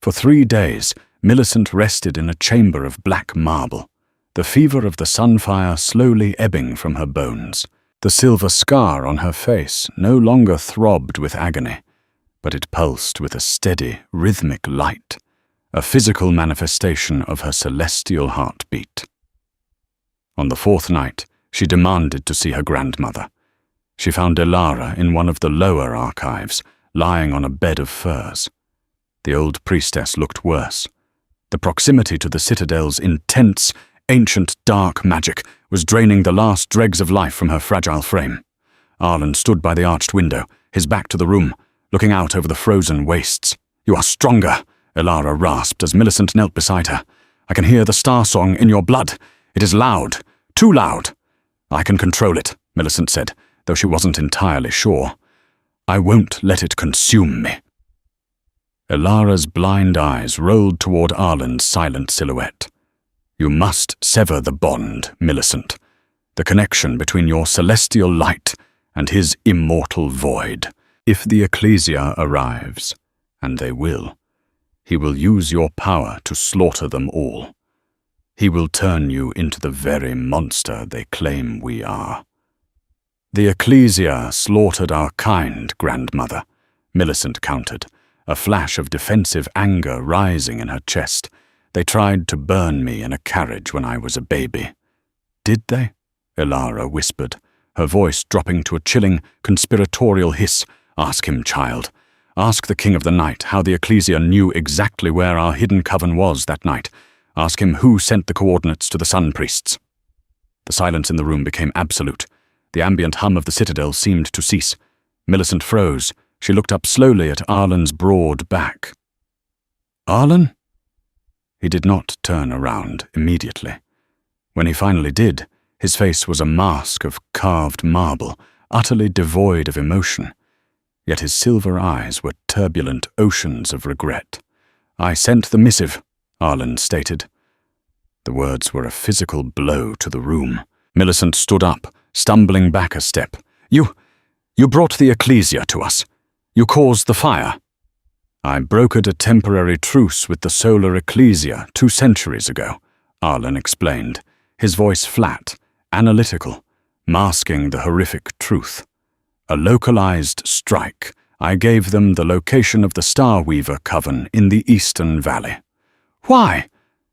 For 3 days, Millicent rested in a chamber of black marble, the fever of the sunfire slowly ebbing from her bones. The silver scar on her face no longer throbbed with agony, but it pulsed with a steady, rhythmic light, a physical manifestation of her celestial heartbeat. On the 4th night, she demanded to see her grandmother. She found Ilara in one of the lower archives, lying on a bed of furs. The old priestess looked worse. The proximity to the citadel's intense, ancient dark magic was draining the last dregs of life from her fragile frame. Arlen stood by the arched window, his back to the room, looking out over the frozen wastes. "You are stronger," Ilara rasped as Millicent knelt beside her. "I can hear the star song in your blood. It is loud, too loud." "I can control it," Millicent said, though she wasn't entirely sure. "I won't let it consume me." Ilara's blind eyes rolled toward Arlen's silent silhouette. "You must sever the bond, Millicent, the connection between your celestial light and his immortal void. If the Ecclesia arrives, and they will, he will use your power to slaughter them all. He will turn you into the very monster they claim we are." "The Ecclesia slaughtered our kind, grandmother," Millicent countered, a flash of defensive anger rising in her chest. "They tried to burn me in a carriage when I was a baby." "Did they?" Ilara whispered, her voice dropping to a chilling, conspiratorial hiss. "Ask him, child. Ask the King of the Night how the Ecclesia knew exactly where our hidden coven was that night. Ask him who sent the coordinates to the sun priests." The silence in the room became absolute. The ambient hum of the citadel seemed to cease. Millicent froze. She looked up slowly at Arlen's broad back. "Arlen?" He did not turn around immediately. When he finally did, his face was a mask of carved marble, utterly devoid of emotion. Yet his silver eyes were turbulent oceans of regret. "I sent the missive," Arlen stated. The words were a physical blow to the room. Millicent stood up, stumbling back a step. You brought the Ecclesia to us. You caused the fire." "I brokered a temporary truce with the solar Ecclesia 2 centuries ago," Arlen explained, his voice flat, analytical, masking the horrific truth. "A localized strike, I gave them the location of the Star Weaver coven in the Eastern Valley. Why?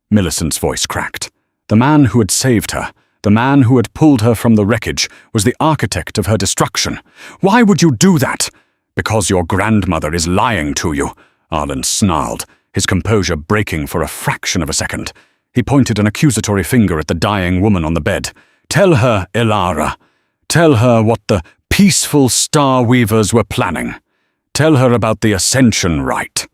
Millicent's voice cracked. The man who had saved her, the man who had pulled her from the wreckage, was the architect of her destruction. Why would you do that? Because your grandmother is lying to you, Arlen snarled, his composure breaking for a fraction of a second. He pointed an accusatory finger at the dying woman on the bed. Tell her, Elara. Tell her what the peaceful Star Weavers were planning. Tell her about the Ascension Rite.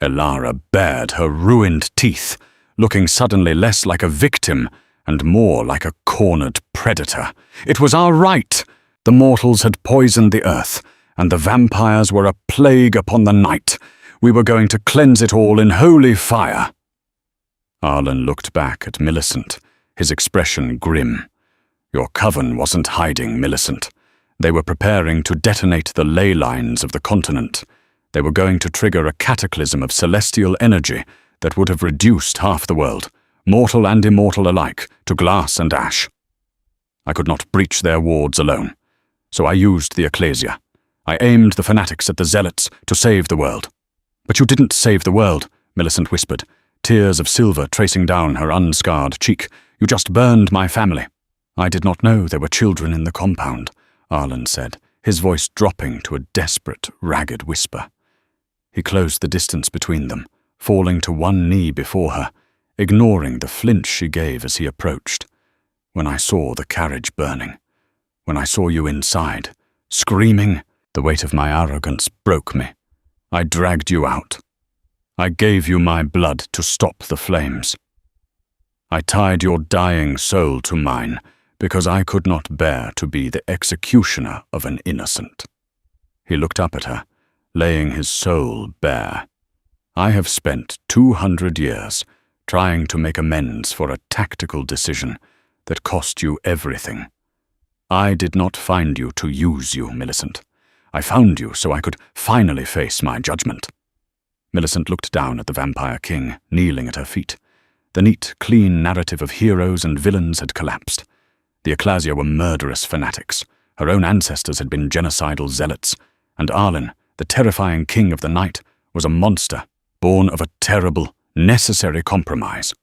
Elara bared her ruined teeth, looking suddenly less like a victim and more like a cornered predator. It was our right. The mortals had poisoned the earth, and the vampires were a plague upon the night. We were going to cleanse it all in holy fire. Arlen looked back at Millicent, his expression grim. Your coven wasn't hiding, Millicent. They were preparing to detonate the ley lines of the continent. They were going to trigger a cataclysm of celestial energy that would have reduced half the world, mortal and immortal alike, to glass and ash. I could not breach their wards alone, so I used the ecclesia. I aimed the fanatics at the zealots to save the world. But you didn't save the world, Millicent whispered, tears of silver tracing down her unscarred cheek. You just burned my family. I did not know there were children in the compound, Arlen said, his voice dropping to a desperate, ragged whisper. He closed the distance between them, falling to one knee before her, ignoring the flinch she gave as he approached. When I saw the carriage burning, when I saw you inside, screaming, the weight of my arrogance broke me. I dragged you out. I gave you my blood to stop the flames. I tied your dying soul to mine because I could not bear to be the executioner of an innocent. He looked up at her, laying his soul bare. I have spent 200 years trying to make amends for a tactical decision that cost you everything. I did not find you to use you, Millicent. I found you so I could finally face my judgment. Millicent looked down at the Vampire King, kneeling at her feet. The neat, clean narrative of heroes and villains had collapsed. The Ecclesia were murderous fanatics. Her own ancestors had been genocidal zealots, and Arlen, the terrifying king of the night, was a monster, born of a terrible, necessary compromise.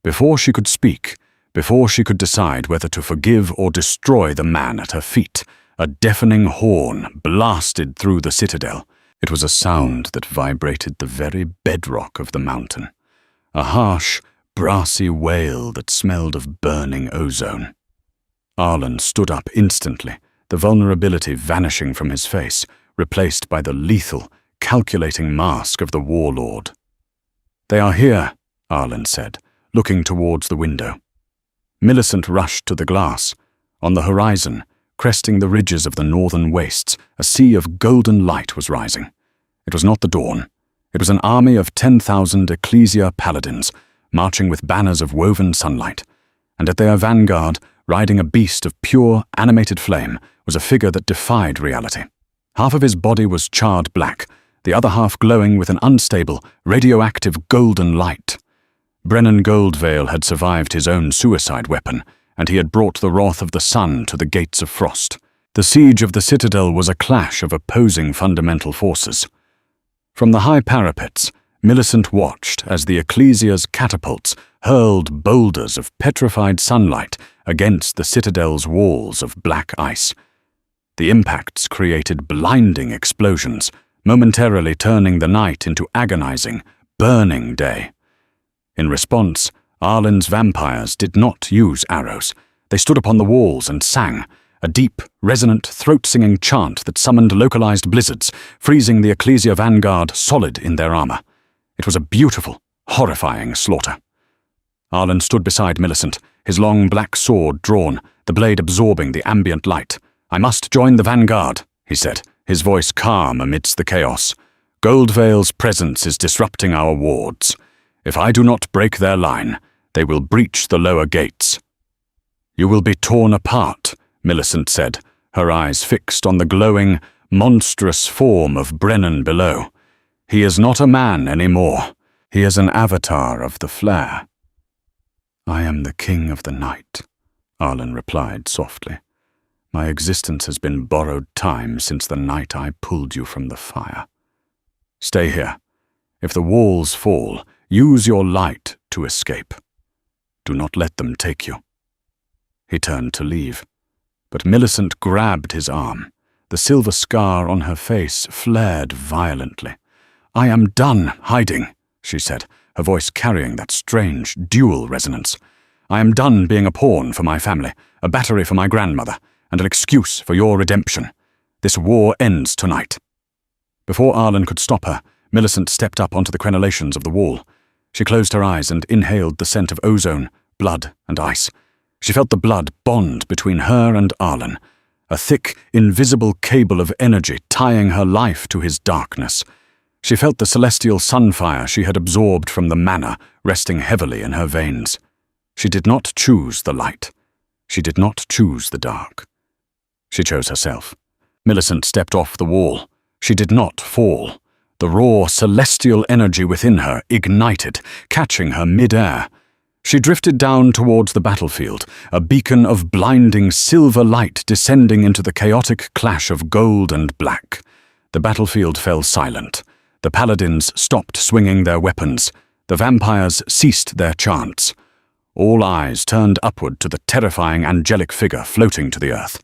Before she could speak, before she could decide whether to forgive or destroy the man at her feet, a deafening horn blasted through the citadel. It was a sound that vibrated the very bedrock of the mountain. A harsh, brassy wail that smelled of burning ozone. Arlen stood up instantly, the vulnerability vanishing from his face, replaced by the lethal, calculating mask of the warlord. They are here, Arlen said, looking towards the window. Millicent rushed to the glass. On the horizon, cresting the ridges of the northern wastes, a sea of golden light was rising. It was not the dawn. It was an army of 10,000 Ecclesia paladins, marching with banners of woven sunlight, and at their vanguard, riding a beast of pure, animated flame, was a figure that defied reality. Half of his body was charred black, the other half glowing with an unstable, radioactive golden light. Brennan Goldvale had survived his own suicide weapon, and he had brought the wrath of the sun to the gates of frost. The siege of the citadel was a clash of opposing fundamental forces. From the high parapets, Millicent watched as the Ecclesia's catapults hurled boulders of petrified sunlight against the citadel's walls of black ice. The impacts created blinding explosions, momentarily turning the night into agonizing, burning day. In response, Arlen's vampires did not use arrows. They stood upon the walls and sang, a deep, resonant, throat-singing chant that summoned localized blizzards, freezing the Ecclesia vanguard solid in their armor. It was a beautiful, horrifying slaughter. Arlen stood beside Millicent, his long black sword drawn, the blade absorbing the ambient light. I must join the vanguard, he said, his voice calm amidst the chaos. Goldvale's presence is disrupting our wards. If I do not break their line, they will breach the lower gates. You will be torn apart, Millicent said, her eyes fixed on the glowing, monstrous form of Brennan below. He is not a man anymore. He is an avatar of the flare. I am the king of the night, Arlen replied softly. My existence has been borrowed time since the night I pulled you from the fire. Stay here. If the walls fall, use your light to escape. Do not let them take you." He turned to leave, but Millicent grabbed his arm. The silver scar on her face flared violently. "I am done hiding," she said, her voice carrying that strange dual resonance. "I am done being a pawn for my family, a battery for my grandmother, and an excuse for your redemption. This war ends tonight." Before Arlen could stop her, Millicent stepped up onto the crenellations of the wall. She closed her eyes and inhaled the scent of ozone, blood, and ice. She felt the blood bond between her and Arlen, a thick, invisible cable of energy tying her life to his darkness. She felt the celestial sunfire she had absorbed from the manna resting heavily in her veins. She did not choose the light. She did not choose the dark. She chose herself. Millicent stepped off the wall. She did not fall. The raw, celestial energy within her ignited, catching her mid-air. She drifted down towards the battlefield, a beacon of blinding silver light descending into the chaotic clash of gold and black. The battlefield fell silent. The paladins stopped swinging their weapons. The vampires ceased their chants. All eyes turned upward to the terrifying angelic figure floating to the earth.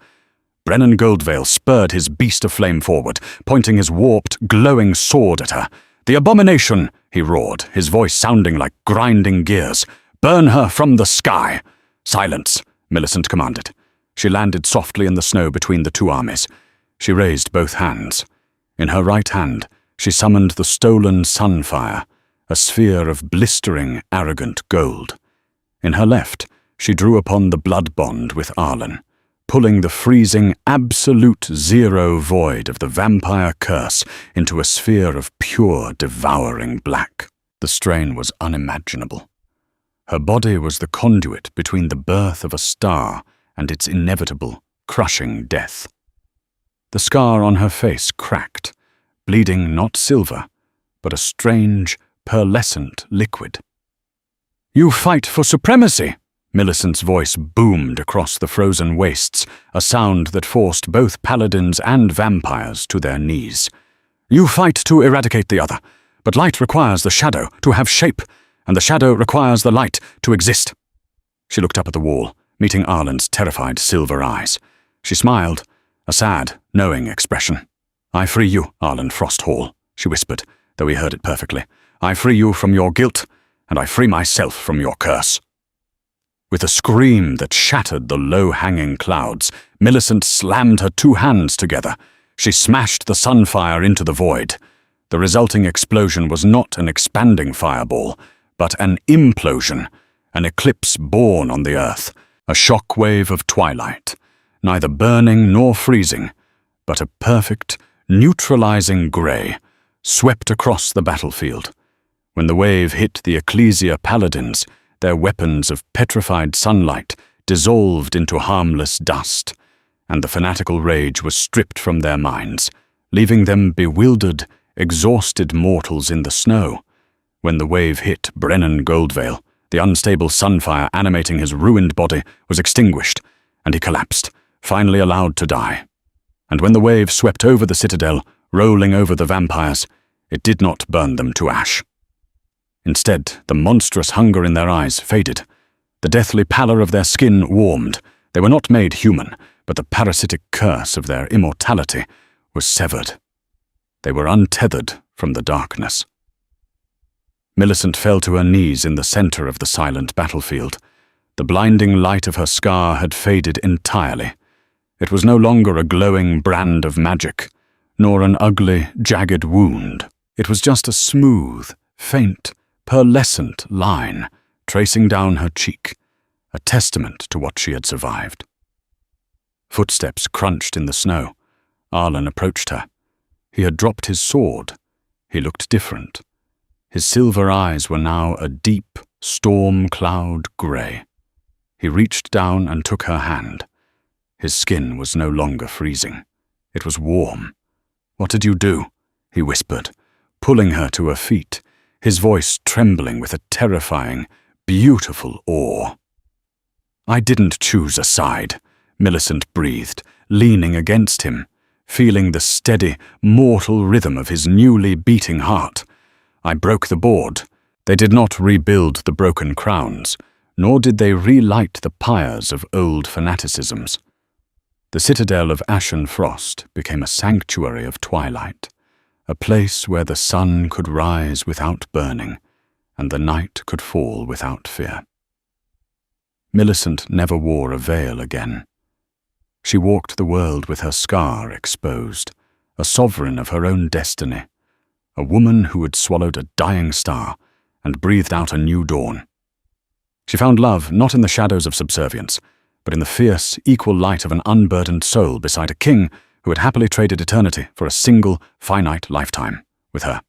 Brennan Goldvale spurred his beast of flame forward, pointing his warped, glowing sword at her. "The abomination!" he roared, his voice sounding like grinding gears. "Burn her from the sky!" "Silence," Millicent commanded. She landed softly in the snow between the two armies. She raised both hands. In her right hand, she summoned the stolen sunfire, a sphere of blistering, arrogant gold. In her left, she drew upon the blood bond with Arlen, pulling the freezing, absolute zero void of the vampire curse into a sphere of pure, devouring black. The strain was unimaginable. Her body was the conduit between the birth of a star and its inevitable, crushing death. The scar on her face cracked, bleeding not silver, but a strange, pearlescent liquid. "You fight for supremacy!" Millicent's voice boomed across the frozen wastes, a sound that forced both paladins and vampires to their knees. "You fight to eradicate the other, but light requires the shadow to have shape, and the shadow requires the light to exist." She looked up at the wall, meeting Arlen's terrified silver eyes. She smiled, a sad, knowing expression. "I free you, Arlen Frosthall," she whispered, though he heard it perfectly. "I free you from your guilt, and I free myself from your curse." With a scream that shattered the low-hanging clouds, Millicent slammed her two hands together. She smashed the sunfire into the void. The resulting explosion was not an expanding fireball, but an implosion, an eclipse born on the earth, a shockwave of twilight, neither burning nor freezing, but a perfect, neutralizing grey, swept across the battlefield. When the wave hit the Ecclesia paladins, their weapons of petrified sunlight dissolved into harmless dust, and the fanatical rage was stripped from their minds, leaving them bewildered, exhausted mortals in the snow. When the wave hit Brennan Goldvale, the unstable sunfire animating his ruined body was extinguished, and he collapsed, finally allowed to die. And when the wave swept over the citadel, rolling over the vampires, it did not burn them to ash. Instead, the monstrous hunger in their eyes faded. The deathly pallor of their skin warmed. They were not made human, but the parasitic curse of their immortality was severed. They were untethered from the darkness. Millicent fell to her knees in the center of the silent battlefield. The blinding light of her scar had faded entirely. It was no longer a glowing brand of magic, nor an ugly, jagged wound. It was just a smooth, faint, pearlescent line tracing down her cheek, a testament to what she had survived. Footsteps crunched in the snow. Arlen approached her. He had dropped his sword. He looked different. His silver eyes were now a deep, storm cloud grey. He reached down and took her hand. His skin was no longer freezing. It was warm. "What did you do?" he whispered, pulling her to her feet, his voice trembling with a terrifying, beautiful awe. "I didn't choose a side," Millicent breathed, leaning against him, feeling the steady, mortal rhythm of his newly beating heart. I broke the board. They did not rebuild the broken crowns, nor did they relight the pyres of old fanaticisms. The citadel of ashen frost became a sanctuary of twilight, a place where the sun could rise without burning, and the night could fall without fear. Millicent never wore a veil again. She walked the world with her scar exposed, a sovereign of her own destiny, a woman who had swallowed a dying star and breathed out a new dawn. She found love not in the shadows of subservience, but in the fierce, equal light of an unburdened soul beside a king who had happily traded eternity for a single, finite lifetime with her.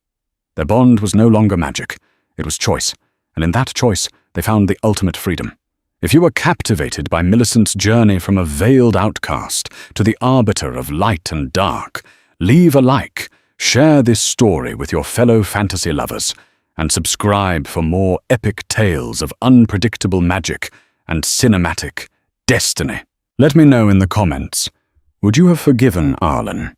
Their bond was no longer magic. It was choice, and in that choice they found the ultimate freedom. If you were captivated by Millicent's journey from a veiled outcast to the arbiter of light and dark, leave a like, share this story with your fellow fantasy lovers, and subscribe for more epic tales of unpredictable magic and cinematic destiny. Let me know in the comments, would you have forgiven Arlen?